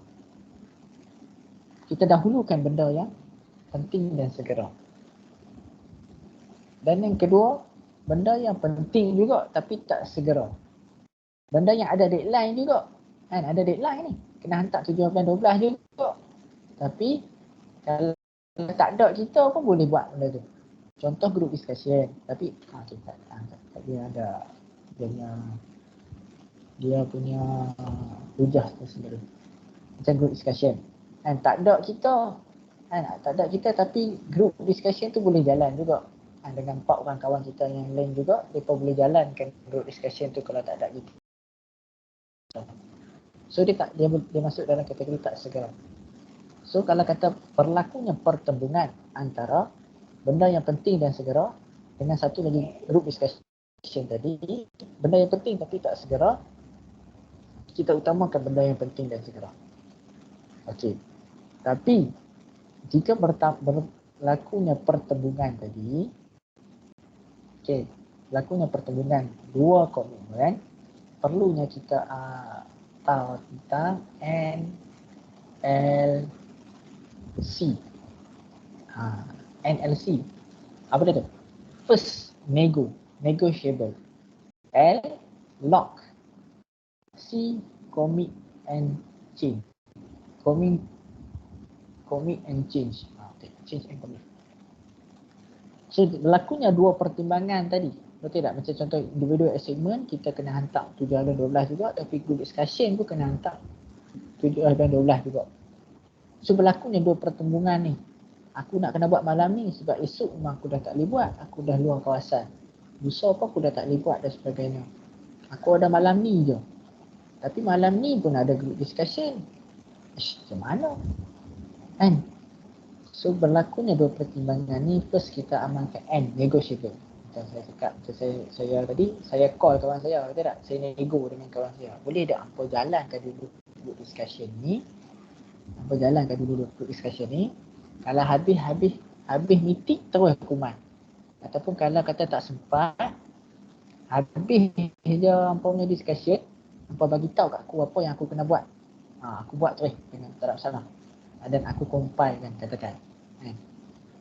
kita dahulukan benda yang penting dan segera. Dan yang kedua, benda yang penting juga tapi tak segera. Benda yang ada deadline juga. Kan ada deadline ni. Kena hantar 7, 8, 12 juga. Tapi kalau tak ada kita pun boleh buat benda tu. Contoh group discussion. Tapi dia ada dia punya hujah tersendiri. Macam group discussion. Kan tak ada kita. Kan tak ada kita tapi group discussion tu boleh jalan juga. Dengan 4 orang kawan kita yang lain juga, mereka boleh jalankan group discussion tu kalau tak ada kita. So dia masuk dalam kategori tak segera. So kalau kata berlakunya pertembungan antara benda yang penting dan segera dengan satu lagi group discussion tadi, benda yang penting tapi tak segera, kita utamakan benda yang penting dan segera. Okey. Tapi jika berlakunya pertembungan tadi, okey, berlakunya pertembungan dua komitmen, perlunya kita tahu tentang NLC. NLC. Apa dia tu? First, negotiable. L, lock. C, commit and change. Commit and change. Change and commit. So, berlakunya dua pertimbangan tadi. Betul tak? Macam contoh individual assignment, kita kena hantar 7 dan 12 juga. Tapi group discussion pun kena hantar 7 dan 12 juga. So, berlakunya dua pertembungan ni. Aku nak kena buat malam ni sebab esok memang aku dah tak boleh buat. Aku dah luar kawasan. Lusa pun aku dah tak boleh buat dan sebagainya. Aku ada malam ni je. Tapi malam ni pun ada group discussion. Macam mana? Kan? So berlakunya dua pertimbangan ni, first kita amalkan N, negotiable. Macam saya cakap, saya tadi, saya call kawan saya, betul tak? Saya nego dengan kawan saya. Boleh tak hampa jalankan dulu group discussion ni? Hampa jalankan dulu group discussion ni. Kalau habis meeting, terus hukuman. Ataupun kalau kata tak sempat, habis je hampa punya discussion, hampa bagi tahu kat aku apa yang aku kena buat. Aku buat terus dengan tak ada masalah. Dan aku compile kan, katakan.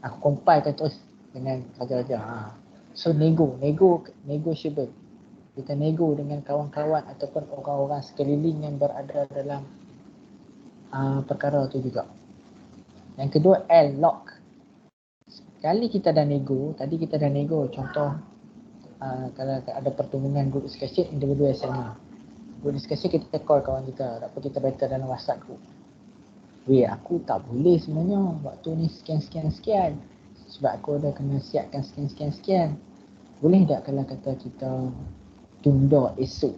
Aku compile kan terus dengan raja-raja. So negotiable. Kita nego dengan kawan-kawan ataupun orang-orang sekeliling yang berada dalam perkara tu juga. Yang kedua, L, lock. Sekali kita dah nego, tadi kita dah nego, contoh kalau ada pertemuan group discussion, individual assignment. Group discussion kita call kawan kita, tak apa kita baca dalam WhatsApp group. Weh, aku tak boleh sebenarnya waktu ni sekian. Sebab aku ada kena siapkan sekian. Boleh tak kalau kata kita tunda esok?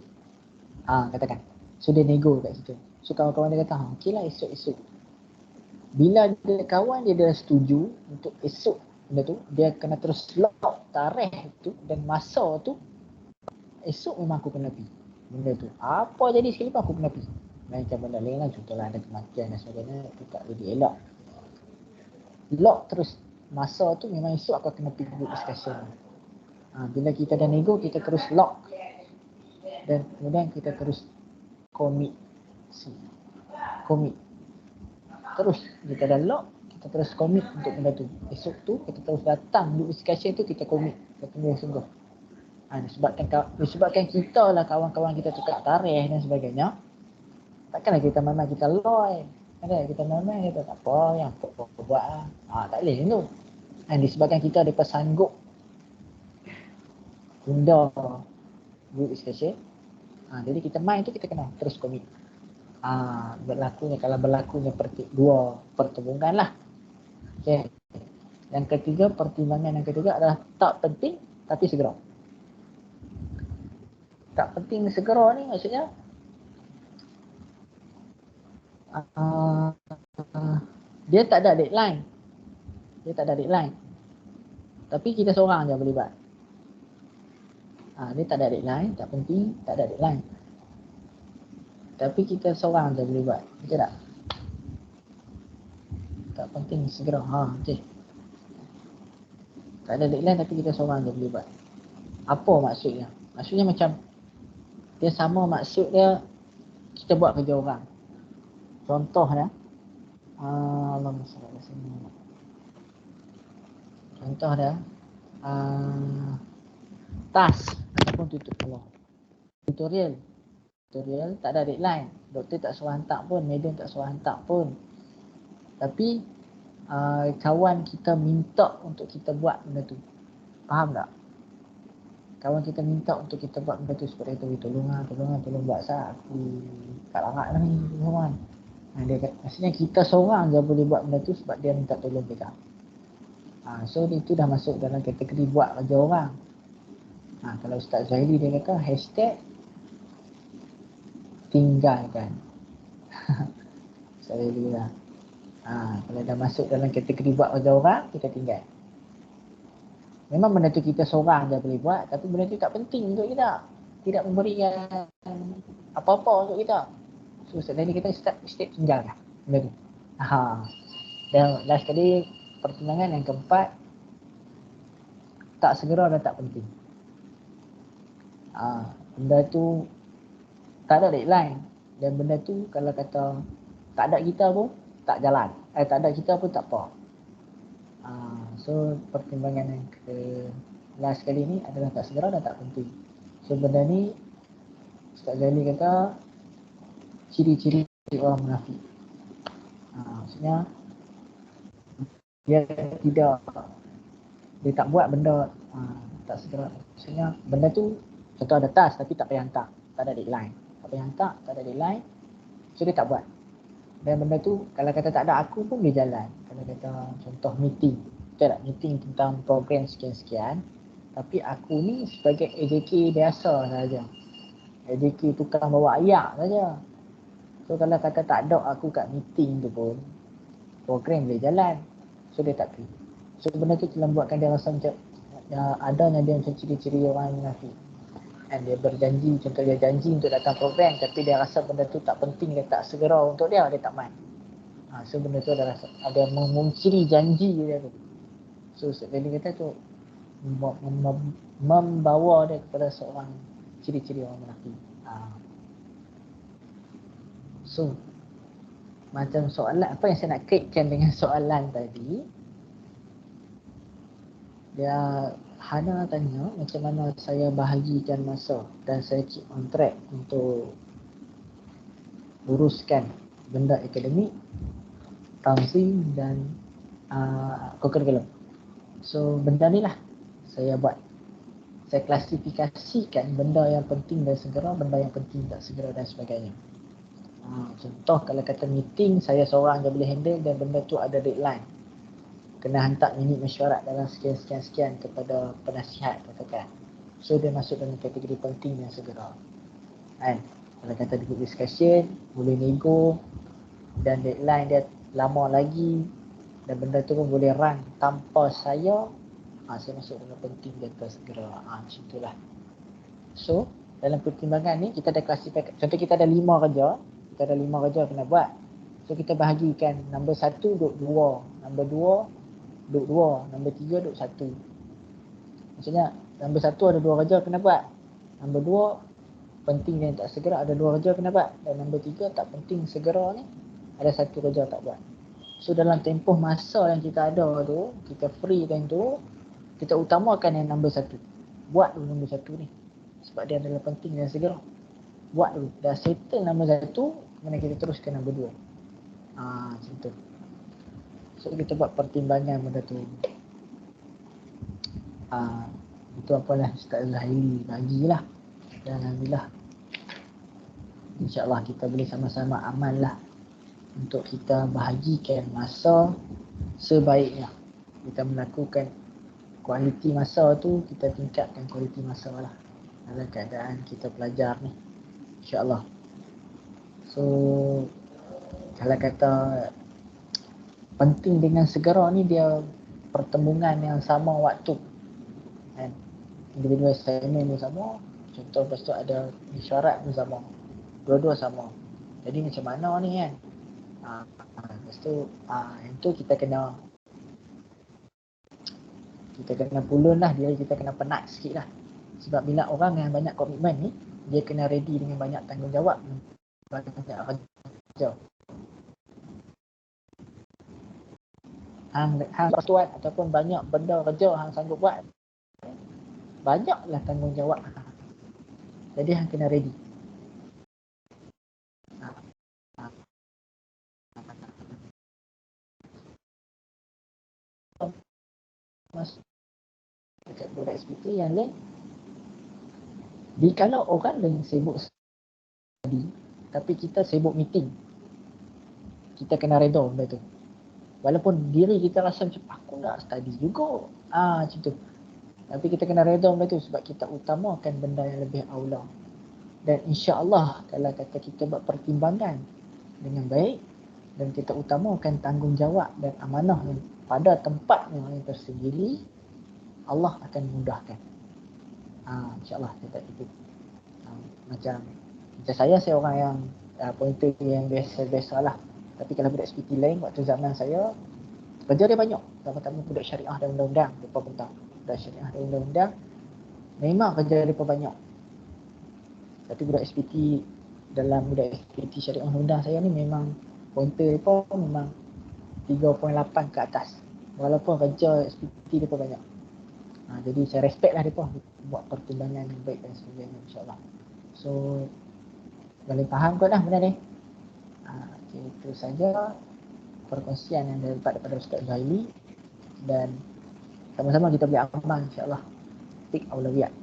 Katakan. So dia nego kat situ. So kawan-kawan dia kata, okey lah esok. Bila dia kawan dia dah setuju untuk esok benda tu, dia kena terus lock tarikh tu dan masa tu. Esok memang aku kena pergi benda tu. Apa jadi sekali pun aku kena pergi. Macam benda lain lah, contohlah ada kematian dan sebagainya, itu tak boleh dielak. Lock terus masa tu memang esok aku kena pergi group discussion. Bila kita dah nego, kita terus lock dan kemudian kita terus commit. Terus kita dah lock, kita terus commit untuk benda tu. Esok tu kita terus datang group discussion tu, kita commit, kita tunggu sungguh. Disebabkan kita lah kawan-kawan kita tukar tarikh dan sebagainya. Takkanlah kita memang kita loy. Ada kita memang kita tak apa yang apa buat lah. Tak boleh tu. Dan disebabkan kita ada sanggup tunda group discussion. Jadi kita main tu kita kena terus commit. Kalau berlakunya dua pertembungan lah. Okay. Yang ketiga, pertimbangan yang ketiga adalah tak penting tapi segera. Tak penting segera ni maksudnya dia tak ada deadline. Tapi kita seorang je boleh buat. Dia tak ada deadline, tak penting, tak ada deadline. Tapi kita seorang je boleh buat. Betul tak? Tak penting, segera. Okey. Tak ada deadline tapi kita seorang je boleh buat. Apa maksudnya? Maksudnya macam dia sama maksud dia kita buat kerja orang. Contoh dia, Allahumma salli ala sayyidina. Contoh dia, task ataupun tutorial tak ada deadline. Doktor tak suruh hantar pun, medium tak suruh hantar pun. Tapi kawan kita minta untuk kita buat benda tu. Faham tak? Kawan kita minta untuk kita buat benda tu supaya dia tolong buat sah. Aku tak larat lah ni kawan. Dia kata, maksudnya kita seorang je boleh buat benda tu sebab dia minta tolong kita. So itu dah masuk dalam kategori buat kerja orang. Kalau Ustaz Zahili dia kata hashtag tinggalkan. Ustaz Zahili lah. Kalau dah masuk dalam kategori buat kerja orang, kita tinggal. Memang benda tu kita seorang je boleh buat, tapi benda tu tak penting untuk kita. Tidak memberikan apa-apa untuk kita. So Ustaz Zahili kata step tinggalkan benda tu. Dan last kali pertimbangan yang keempat, tak segera dan tak penting. Benda tu tak ada deadline. Dan benda tu kalau kata tak ada kita pun tak jalan. Tak ada kita pun tak apa. So pertimbangan yang ke last kali ni adalah tak segera dan tak penting. So benda ni Ustaz Zahili kata ciri-ciri orang munafik. Maksudnya dia tak buat benda tak segera. Maksudnya benda tu contoh ada task tapi tak payah hantar, tak ada deadline. So dia tak buat. Dan benda tu kalau kata tak ada aku pun dia jalan. Kalau kata contoh meeting, betul tak? Meeting tentang program sekian-sekian, tapi aku ni sebagai AJK biasa saja. AJK tukang bawa ayak saja. So kalau kata tak ada aku kat meeting tu pun program boleh jalan. So dia tak pergi. So benda tu telah buatkan dia rasa macam adanya dia macam ciri-ciri orang munafik. Dan dia berjanji, contoh dia janji untuk datang program tapi dia rasa benda tu tak penting, dia tak segera untuk dia tak main. So benda tu ada mengciri janji dia tu. So dia kata tu membawa dia kepada seorang ciri-ciri orang munafik. So macam soalan apa yang saya nak kaitkan dengan soalan tadi, dia Hana tanya macam mana saya bahagikan masa dan saya keep on track untuk uruskan benda akademik, tanzim dan co-curriculum. So benda ni lah saya buat. Saya klasifikasikan benda yang penting dan segera, benda yang penting tak segera dan sebagainya. Contoh kalau kata meeting saya seorang je boleh handle dan benda tu ada deadline. Kena hantar minit mesyuarat dalam sekian kepada penasihat katakan. So dia masuk dalam kategori penting dan segera. Kalau kata di group discussion boleh nego dan deadline dia lama lagi dan benda tu pun boleh run tanpa saya, saya masuk dalam penting dan segera. Macam itulah. So dalam pertimbangan ni kita ada klasifikasi. Contoh kita ada 5 kerja kena buat. So kita bahagikan nombor 1 duduk 2, nombor 2 duduk 2, nombor 3 duduk 1. Maksudnya nombor 1 ada 2 kerja kena buat, nombor 2 penting dan tak segera ada 2 kerja kena buat, dan nombor 3 tak penting segera ni ada 1 kerja tak buat. So dalam tempoh masa yang kita ada tu, kita free time tu, kita utamakan yang nombor 1. Buat dulu nombor 1 ni sebab dia adalah penting dan segera. Buat dulu, dah settle nombor 1, kemudian kita teruskan nombor 2. Macam tu. So kita buat pertimbangan benda tu. Itu apalah Ustaz Zahili bagilah. Dan alhamdulillah, InsyaAllah kita boleh sama-sama amal lah untuk kita bahagikan masa sebaiknya. Kita melakukan kualiti masa tu, kita tingkatkan kualiti masa lah dalam keadaan kita belajar ni, InsyaAllah. So Kalau kata penting dengan segera ni, dia pertembungan yang sama waktu kan. Individual assignment pun sama, contoh lepas tu ada isyarat pun sama, dua-dua sama. Jadi macam mana ni kan, lepas tu yang tu kita kena pulun lah, diri kita kena penat sikit lah. Sebab bila orang yang banyak komitmen ni, dia kena ready dengan banyak tanggungjawab, banyak kerja. Hang tuan ataupun banyak benda kerja hang sanggup buat, banyaklah tanggungjawab. Jadi hang kena ready. Mas dekat budak SPT yang lain, kalau orang lain sibuk study tapi kita sibuk meeting, kita kena reda benda tu. Walaupun diri kita rasa macam aku nak study juga, macam tu, tapi kita kena reda benda tu sebab kita utamakan benda yang lebih aula. Dan insya-Allah kalau kata kita buat pertimbangan dengan baik dan kita utamakan tanggungjawab dan amanah yang pada tempatnya yang tersendiri, Allah akan mudahkan. InsyaAllah kita itu. Macam saya orang yang pointer yang biasa-biasa lah. Tapi kalau budak SPT lain, waktu zaman saya, kerja dia banyak. Pertama-tama budak syariah dan undang-undang, mereka pun tahu. Budak syariah dan undang-undang, memang kerja mereka banyak. Tapi budak SPT, dalam budak SPT syariah undang-undang saya ni memang pointer mereka memang 3.8 ke atas. Walaupun kerja SPT mereka banyak. Jadi saya respect lah mereka buat pertimbangan yang baik dan sebagainya, insyaAllah. So, boleh faham kot lah benda ni. Itu saja perkongsian yang daripada Ustaz Zaili, dan sama-sama kita boleh amal insyaAllah. Tik aulawiyat.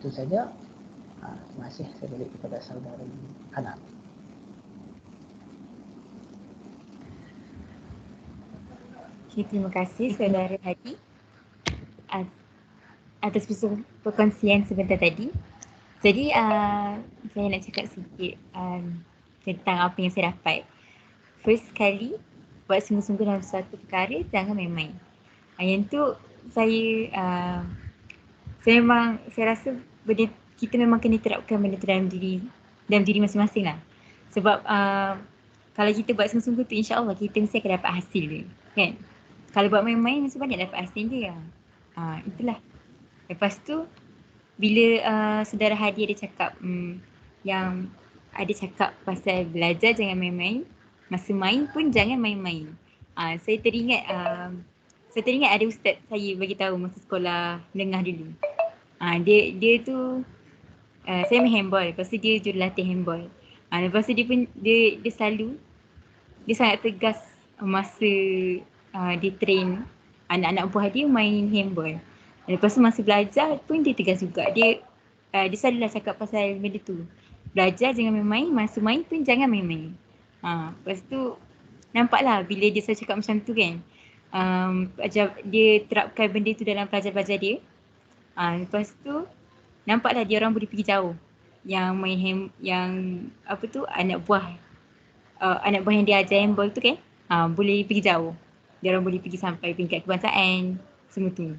Itu saja. Terima kasih. Saya balik kepada saudara Hana. Okay, terima kasih saudara Hadi atas perkongsian sebentar tadi. Jadi saya nak cakap sikit tentang apa yang saya dapat. First kali, buat sungguh-sungguh dalam satu perkara, jangan main-main. Yang tu saya rasa kita memang kena terapkan benda tu dalam diri masing-masing lah. Sebab kalau kita buat sungguh-sungguh tu, insya-Allah kita mesti akan dapat hasil dia, kan? Kalau buat main-main, mesti banyak dapat hasil dia. Itulah. Lepas tu, bila saudara Hadi ada cakap yang ada cakap pasal belajar jangan main-main, masa main pun jangan main-main. Saya teringat ada ustaz saya bagi tahu masa sekolah menengah dulu. Dia tu saya main handball, lepas tu dia jurulatih handball. Lepas tu dia sangat tegas masa dia train anak-anak buah dia main handball. Lepas tu masa belajar pun dia tegas juga. Dia selalulah cakap pasal benda tu. Belajar jangan main-main, masa main pun jangan main-main. Lepas tu nampaklah bila dia selalu cakap macam tu kan, dia terapkan benda tu dalam pelajar-pelajar dia. Lepas tu nampaklah dia orang boleh pergi jauh. Yang main anak buah yang dia ajar handball tu kan, boleh pergi jauh. Dia orang boleh pergi sampai peringkat kebangsaan, semua tu.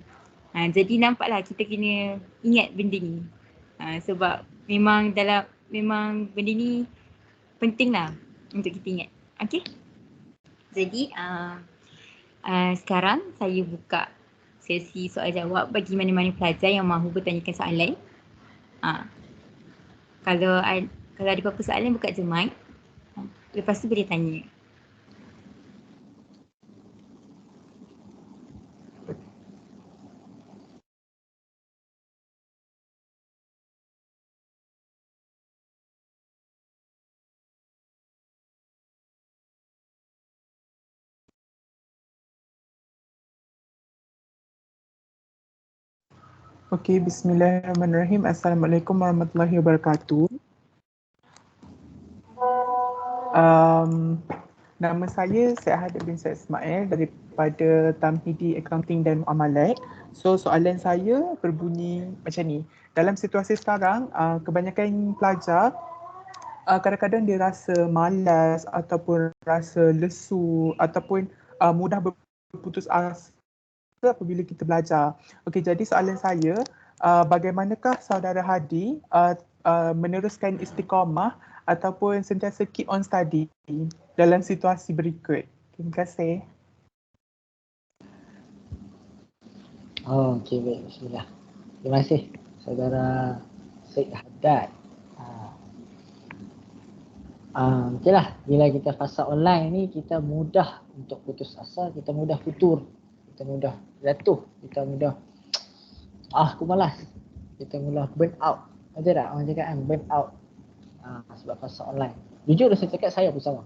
Jadi nampaklah kita kena ingat benda ni. Sebab memang benda ni penting lah untuk kita ingat. Okay? Jadi sekarang saya buka sesi soal jawab bagi mana-mana pelajar yang mahu bertanyakan soalan. Kalau ada apa-apa soalan, buka je mic. Lepas tu boleh tanya. Okey, bismillahirrahmanirrahim. Assalamualaikum warahmatullahi wabarakatuh. Nama saya Syed Hadid bin Syed Ismail daripada Tamhidi Accounting dan Muamalat. So soalan saya berbunyi macam ni. Dalam situasi sekarang, kebanyakan pelajar kadang-kadang dia rasa malas ataupun rasa lesu ataupun mudah berputus asa apabila kita belajar. Okey, jadi soalan saya, bagaimanakah saudara Hadi meneruskan istiqamah ataupun sentiasa keep on study dalam situasi berikut? Terima kasih. Oh, okey, baik. Bismillah. Terima kasih saudara Syed Haddad. Okeylah, bila kita fasa online ni kita mudah untuk putus asa, kita mudah futur, kita mudah jatuh, kita mudah aku malas, kita mudah burn out. Ada tak orang cakap kan burn out sebab fasa online. Jujur saya cakap saya pun sama.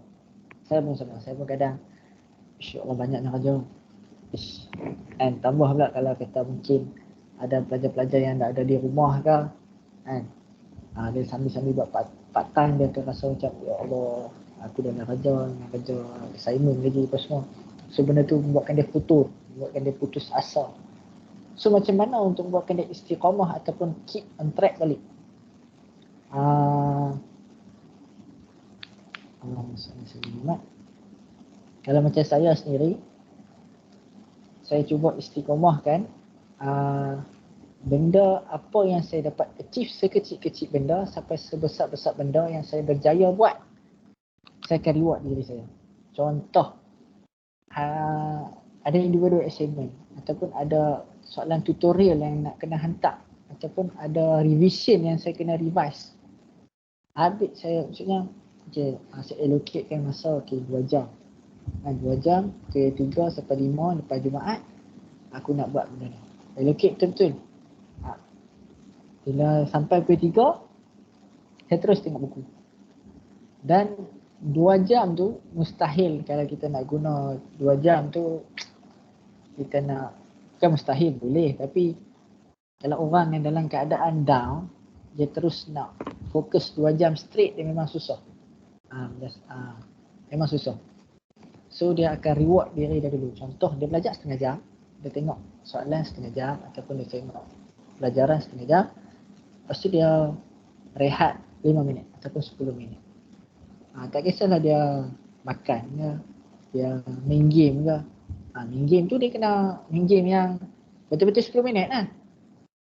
Saya pun kadang insya-Allah banyaknya kerja. And tambah pula kalau kita mungkin ada pelajar-pelajar yang tak ada di rumah ke kan. Dia sambil-sambil buat part time, dia akan rasa macam ya Allah, aku dah nak kerja assignment lagi apa semua. So benda tu membuatkan dia futur, membuatkan dia putus asa. So macam mana untuk membuatkan dia istiqamah ataupun keep on track balik? Kalau macam saya sendiri, saya cuba istiqamahkan benda apa yang saya dapat achieve, sekecil-kecil benda sampai sebesar-besar benda yang saya berjaya buat, saya akan reward diri saya. Contoh, ada individual assignment ataupun ada soalan tutorial yang nak kena hantar ataupun ada revision yang saya kena revise. Habis saya maksudnya saya allocatekan masa 2 jam. 2 jam ke 3 sampai 5 lepas Jumaat aku nak buat benda ni. Allocate betul-betul. Bila sampai pukul 3 saya terus tengok buku. Dan 2 jam tu mustahil kalau kita nak guna 2 jam tu kita nak, bukan mustahil, boleh, tapi kalau orang yang dalam keadaan down dia terus nak fokus 2 jam straight, dia memang susah. Memang susah. So dia akan reward diri dia dulu. Contoh dia belajar setengah jam, dia tengok soalan setengah jam ataupun dia tengok pelajaran setengah jam. Lepas tu dia rehat 5 minit ataupun 10 minit. Tak kisahlah dia makan ke, dia main game ke. Main game tu dia kena main game yang betul-betul 10 minit lah.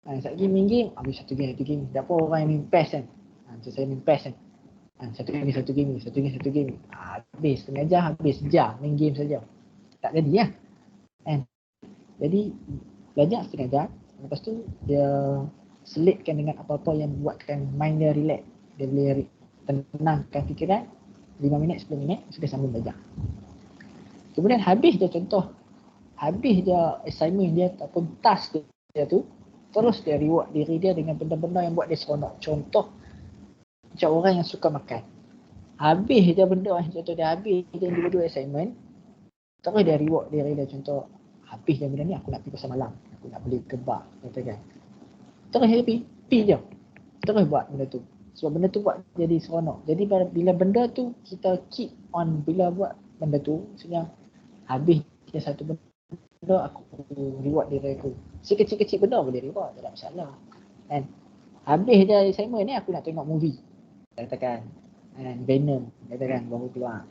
Sekejap lagi main game, habis satu game. Tak apa orang yang main PES kan. Macam saya main PES kan. Satu game. Habis setengah jam, habis sejam main game saja. Tak jadi lah. Jadi belajar setengah jam, lepas tu dia selitkan dengan apa-apa yang buatkan mind dia relax. Dia boleh tenangkan fikiran 5 minit, 10 minit, sudah sambung belajar. Kemudian habis dia assignment dia ataupun task dia tu, terus dia reward diri dia dengan benda-benda yang buat dia seronok. Contoh macam orang yang suka makan, habis dia benda yang contoh dia habis dia individual assignment, terus dia reward diri dia. Contoh habis dia benda ni, aku nak pergi pasar malam, aku nak beli kebab, katakan. Terus dia pergi je, terus buat benda tu. Sebab benda tu buat jadi seronok. Jadi bila benda tu kita keep on, bila buat benda tu, maksudnya habis dia satu benda, aku reward diri aku. Sekecil-kecil benda boleh reward, tak ada masalah. And habis dia assignment ni, aku nak tengok movie, katakan Venom, katakan baru keluar.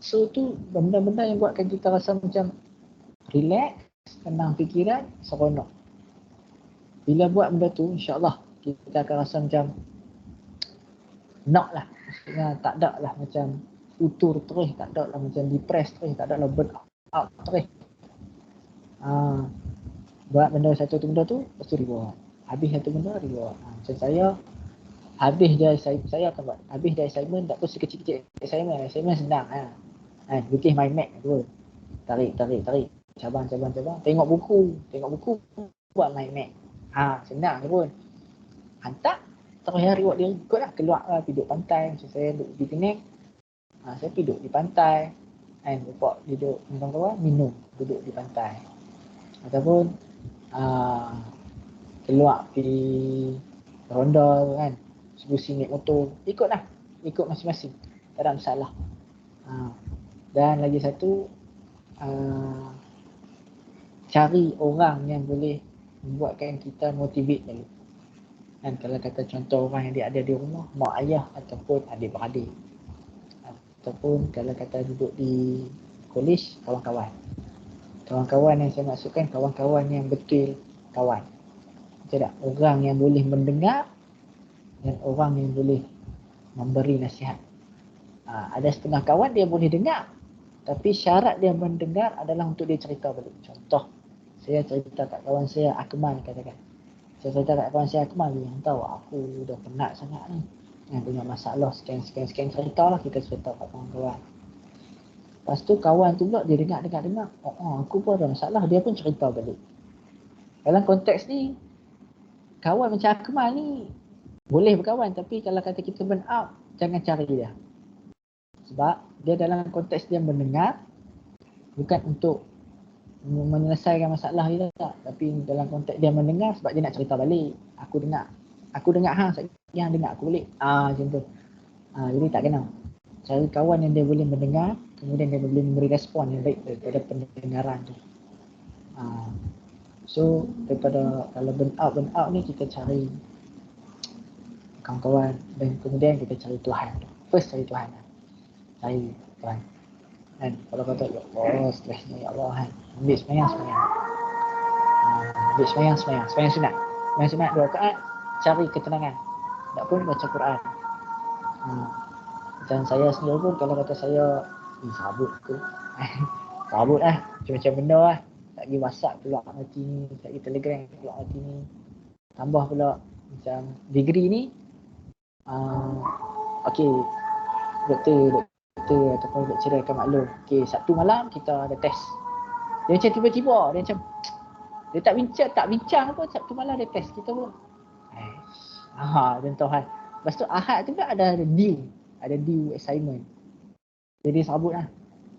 So tu benda-benda yang buatkan kita rasa macam relax, tenang fikiran, seronok. Bila buat benda tu, insya-Allah kita akan rasa macam nak lah. Maksudnya tak ada lah macam futur terus, tak ada lah macam depressed terus, tak ada lah burn out terus. Buat benda satu benda tu, lepas tu reward. Habis satu benda, reward. Macam saya, habis dia saya akan buat. Habis dia assignment, tak pun sekecil-kecil assignment senang. Putih mind map tu. Tarik. Cabang. Tengok buku, buat mind map. Senang je pun. Hantar, terus yang reward dia ikutlah, keluar lah, duduk pantai. Macam saya duduk di Penang, saya duduk di pantai, bapak duduk minum, duduk di pantai. Ataupun keluar pergi ronda kan, sebusi naik motor, ikut masing-masing, tak ada masalah. Dan lagi satu, cari orang yang boleh membuatkan kita motivate lagi. Dan kalau kata contoh orang yang dia ada di rumah, mak ayah ataupun adik-beradik. Ataupun kalau kata duduk di kolej, kawan-kawan. Kawan-kawan yang saya maksudkan kawan-kawan yang betul kawan. Betul tak? Orang yang boleh mendengar dan orang yang boleh memberi nasihat. Ada setengah kawan dia boleh dengar, tapi syarat dia mendengar adalah untuk dia cerita balik. Contoh, saya cerita kat kawan saya Akmal katakan. Saya cerita kat kawan saya Akmal, yang tahu aku dah penat sangat ni. Yang punya masalah sekian cerita lah, kita cerita kat kawan-kawan. Lepas tu kawan tu pula dia dengar. Aku pun ada masalah, dia pun cerita balik. Dalam konteks ni, kawan macam Akmal ni boleh berkawan, tapi kalau kata kita burn out, jangan cari dia. Sebab dia dalam konteks dia mendengar, bukan untuk menyelesaikan masalah dia tak. Tapi dalam konteks dia mendengar sebab dia nak cerita balik. Aku dengar hang, yang dengar aku balik. Macam tu. Jadi tak kena. Cari kawan yang dia boleh mendengar, kemudian dia boleh memberi respon yang baik daripada pendengaran tu. So daripada kalau burn out ni kita cari kawan-kawan dan kemudian kita cari Tuhan. First cari Tuhan. Cari Tuhan. Dan kalau kata ya Allah stresnya ya Allah kan. Ambil semayang. Semayang sunat. Semayang sunat 2 rakaat, cari ketenangan. Tak pun baca Quran. Macam saya sendiri pun kalau kata saya sabut ke. Sabut lah. Macam-macam benda lah. Tak pergi WhatsApp keluar hati ni, tak pergi Telegram keluar hati ni. Tambah pula macam degree ni. Okey, doktor ataupun lecturer akan maklum. Okey, Sabtu malam kita ada test. Dia macam tiba-tiba, dia tak bincang pun Sabtu malam ada test. Kita pun contoh kan. Lepas tu Ahad tu pula ada due assignment. Jadi sabut lah.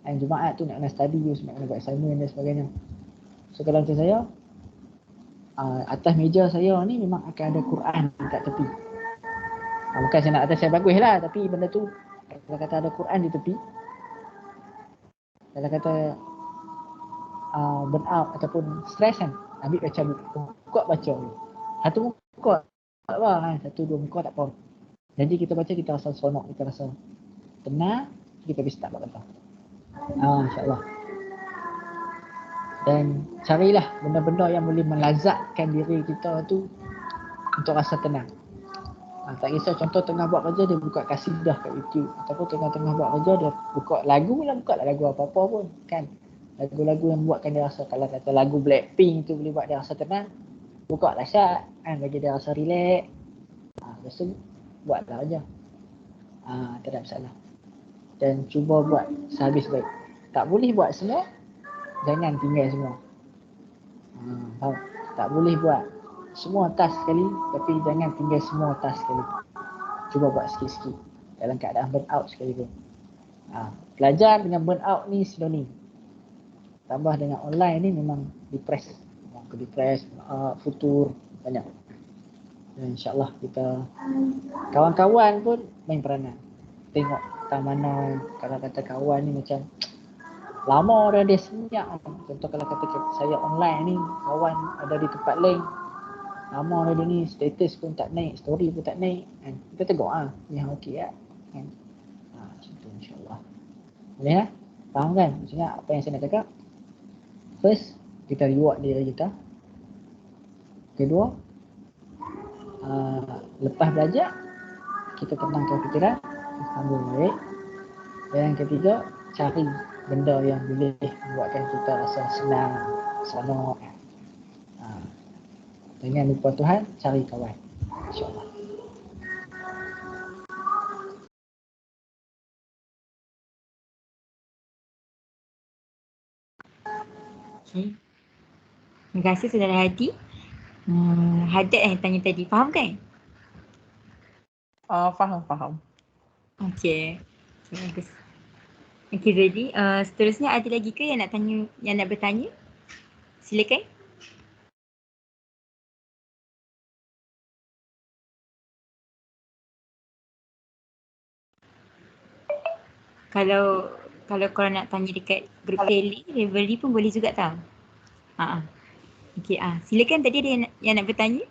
Dan Jumaat tu nak kena study, nak kena buat assignment dan sebagainya. So kalau macam saya, atas meja saya ni memang akan ada Quran kat tepi. Bukan saya nak kata saya bagus lah, tapi benda tu kalau kata ada Quran di tepi, kalau kata burn out ataupun stres kan, ambil baca buku, buka baca dulu. Satu muka tak apa kan, 1-2 muka tak apa. Jadi kita baca, kita rasa seronok, kita rasa tenang, kita bisa start buat kata. InsyaAllah. Dan carilah benda-benda yang boleh melazatkan diri kita tu untuk rasa tenang. Tak kisah contoh tengah buat kerja dia buka kasidah kat YouTube, ataupun tengah-tengah buat kerja dia buka lagu apa-apa pun kan. Lagu-lagu yang buatkan dia rasa, kalau kata lagu Blackpink tu boleh buat dia rasa tenang, buka lah Syat kan, bagi dia rasa relax. Lepas tu buatlah aja. Tak ada masalah. Dan cuba buat sehabis baik. Tak boleh buat semua, jangan tinggal semua. Faham? Tak boleh buat semua task sekali, tapi jangan tinggal semua task sekali. Cuba buat sikit-sikit dalam keadaan burn out sekalipun. Belajar dengan burn out ni sinonim. Tambah dengan online ni memang depress. Futur banyak. Dan insyaAllah kita kawan-kawan pun main peranan. Tengok tak mana kalau kata kawan ni macam lama dah dia senyap. Contoh kalau kata saya online ni, kawan ada di tempat lain, lama dah dia ni, status pun tak naik, story pun tak naik kan. Kita tengok ni yang okey kan. Macam tu insyaAllah. Boleh lah? Faham kan? Maksudnya apa yang saya nak cakap? First, kita reward diri kita. Kedua, lepas belajar, kita tenangkan fikiran, kita sambung balik. Dan yang ketiga, cari benda yang boleh membuatkan kita rasa senang, seronok. Jangan lupa Tuhan, cari kawan. InsyaAllah. Okay. Terima kasih Saudara Hadi. Haddad yang tanya tadi, faham kan? Faham. Okay. Bagus. Okay, jadi seterusnya ada lagi ke yang nak bertanya? Silakan. Kalau korang nak tanya dekat grup tele, Reverie pun boleh juga tau. Okay, silakan, tadi ada yang nak bertanya?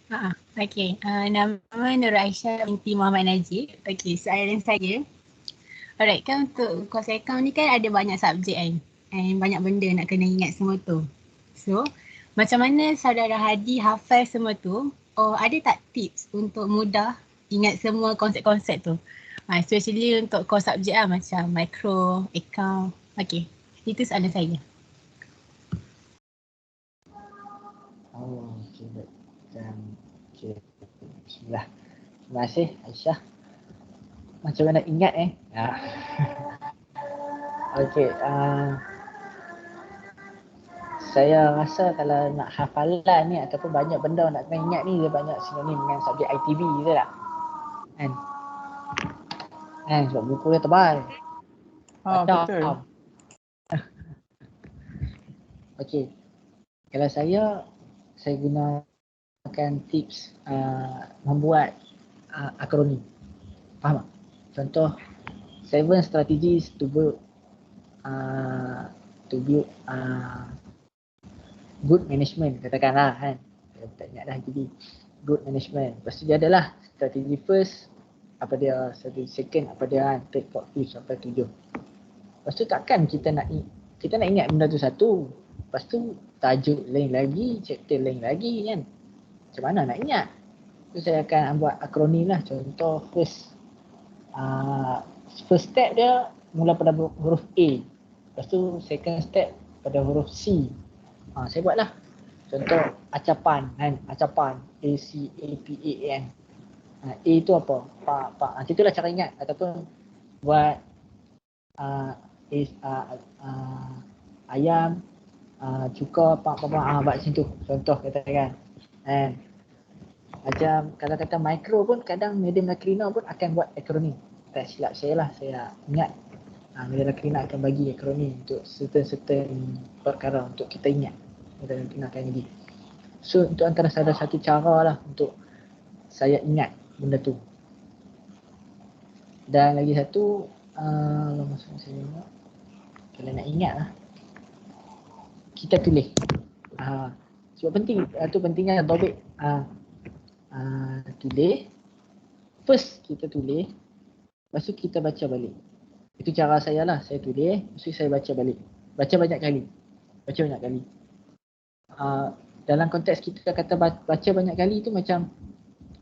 Okey, nama Nur Aisyah binti Muhammad Najib. Okey, soalan saya. Alright, kan untuk course account ni kan ada banyak subjek kan. And banyak benda nak kena ingat semua tu. So, macam mana saudara Hadi hafal semua tu? Oh, ada tak tips untuk mudah ingat semua konsep-konsep tu? Especially untuk course subjek lah macam micro, account. Okey, itu soalan saya. Oh, okey baik. Okey. Bismillah. Terima kasih Aisyah. Macam mana ingat Ya. Okey, saya rasa kalau nak hafalan ni ataupun banyak benda nak kena ingat ni dia banyak sinonim dengan subjek ITB betul tak? Kan? Sebab buku dia tebal. Betul. Okey. Kalau saya gunakan tips membuat akronim. Faham tak? Contoh 7 strategies to build good management, katakanlah kan. Saya tak ingat dah jadi good management. Lepas tu dia adalah strategi first, apa dia, strategi second, apa dia kan, third, fourth, fifth sampai 7. Lepas tu takkan kita nak ingat benda tu satu. Lepas tu tajuk lain lagi, chapter lain lagi kan. Macam mana nak ingat? So saya akan buat akronim lah. Contoh first step dia mula pada huruf A. Lepas tu second step pada huruf C. Saya buatlah. Contoh acapan kan, acapan ACAPAN. A tu apa? Pak. Itulah cara ingat ataupun buat ayam, cuka, pak, buat macam tu. Contoh katakan. Macam kalau kata micro pun kadang Medium Lakrina pun akan buat akronim. Tak silap saya lah, saya ingat Medium Lakrina akan bagi akronim untuk certain perkara untuk kita ingat. Medium Lakrina akan bagi. So itu antara salah satu cara lah untuk saya ingat benda tu. Dan lagi satu, masa saya ingat, kalau nak ingat lah, kita tulis. Sebab penting, tu pentingnya topik. Tulis. First kita tulis, lepas tu kita baca balik. Itu cara saya lah, saya tulis, lepas tu saya baca balik. Baca banyak kali. Dalam konteks kita kata baca banyak kali tu macam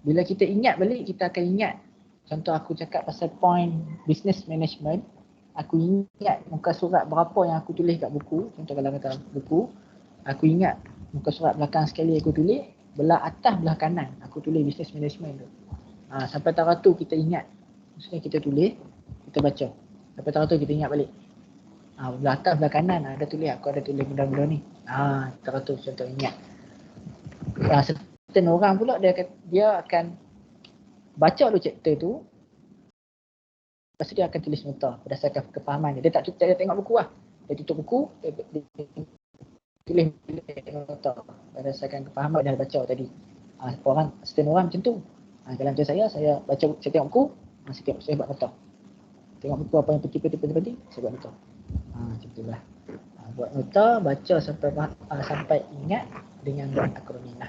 bila kita ingat balik, kita akan ingat. Contoh aku cakap pasal point business management, aku ingat muka surat berapa yang aku tulis kat buku. Contoh kalau kata buku, aku ingat muka surat belakang sekali aku tulis, belah atas belah kanan aku tulis business management tu. Sampai taraf tu kita ingat. Maksudnya kita tulis, kita baca. Sampai taraf tu kita ingat balik. Belah atas belah kanan aku ada tulis benda-benda ni. Taraf tu contoh ingat. Certain orang pula dia akan baca dulu chapter tu, lepas tu dia akan tulis nota berdasarkan kefahaman dia. Dia tak tengok buku lah. Dia tutup buku, dia tulis nota berdasarkan kefahaman dia dah baca tadi. Certain orang macam tu. Kalau macam saya baca, saya tengok buku, saya buat nota. Tengok buku apa yang penting, saya buat nota. Macam tu lah. Buat nota, baca sampai ingat dengan buat akronim lah.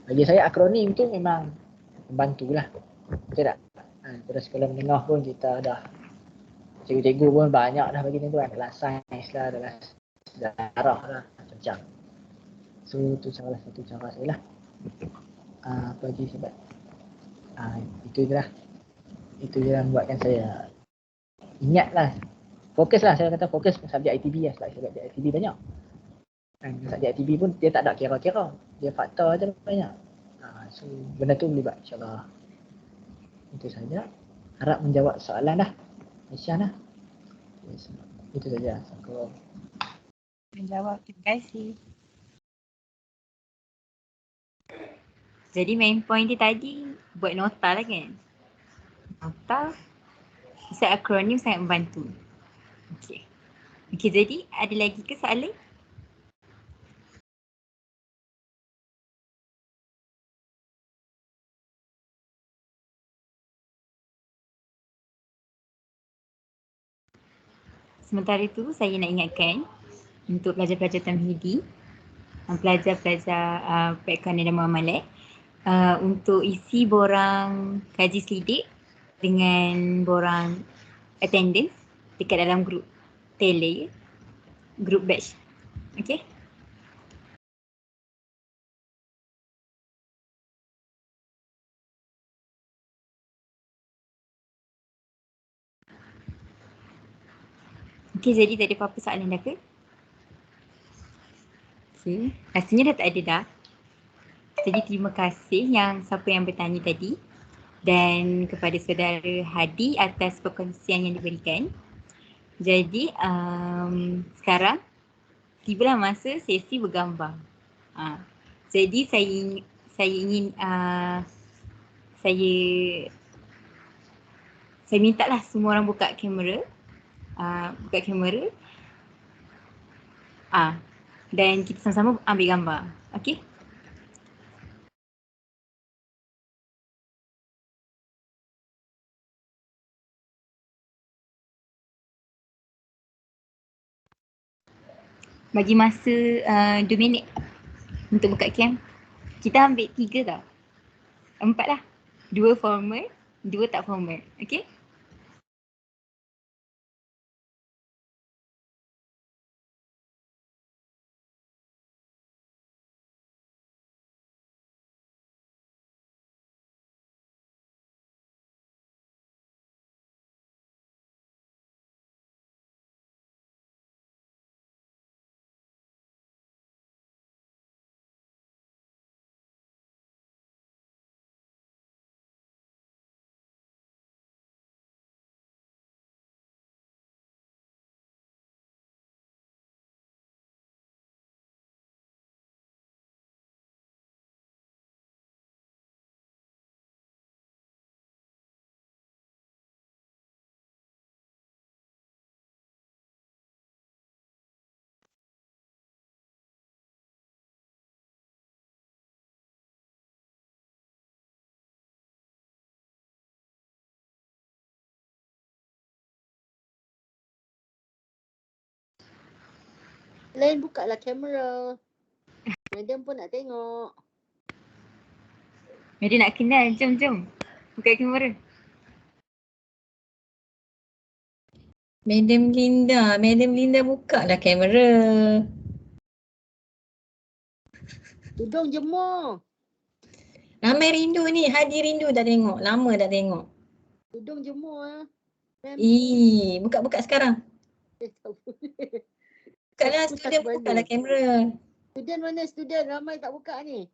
Bagi saya akronim tu memang membantu lah. Betul tak? Pada sekolah menengah pun kita dah, cikgu-cikgu pun banyak dah bagi tu kan. Dalam sains lah, dalam sejarah lah, macam. So tu salah satu cara saya lah. Apa lagi sebab itu je lah. Itu je yang buatkan saya ingat lah. Fokus lah, saya kata fokus subjek ITB lah. Sebab subjek ITB banyak. Subjek ITB pun dia tak ada kira-kira. Dia fakta je banyak. So benda tu boleh buat insyaAllah. Itu saja. Harap menjawab soalan dah. Aisyah dah. Itu saja. Assalamualaikum. Menjawab, terima kasih. Jadi main point dia tadi buat nota lah kan? Nota set akronim sangat membantu. Okey, jadi ada lagi ke soalan? Sementara itu saya nak ingatkan untuk pelajar-pelajar Tamhidi, pelajar-pelajar perekonomian dan muamalat, untuk isi borang kaji selidik dengan borang attendance dekat dalam grup tele, grup batch. Okay? Okay, jadi tak ada apa-apa soalan dah ke? Okay, rasanya dah tak ada dah. Jadi terima kasih yang siapa yang bertanya tadi dan kepada saudara Hadi atas perkongsian yang diberikan. Jadi sekarang tibalah masa sesi bergambar. Jadi saya ingin saya mintalah semua orang buka kamera. Dan kita sama-sama ambil gambar. Okey? Bagi masa 2 minit untuk buka cam. Kita ambil 3 tau. 4 lah. 2 formal, 2 tak formal. Okey? Lain buka lah kamera. Madam pun nak tengok. Jadi nak kenal, jom. Buka kamera. Madam Linda buka lah kamera. Tudung jemur. Ramai rindu ni, Hadi rindu dah tengok. Lama dah tengok. Tudung jemur lah. Buka sekarang. Tak boleh. Buka lah student, buka lah kamera. Student mana student? Ramai tak buka ni.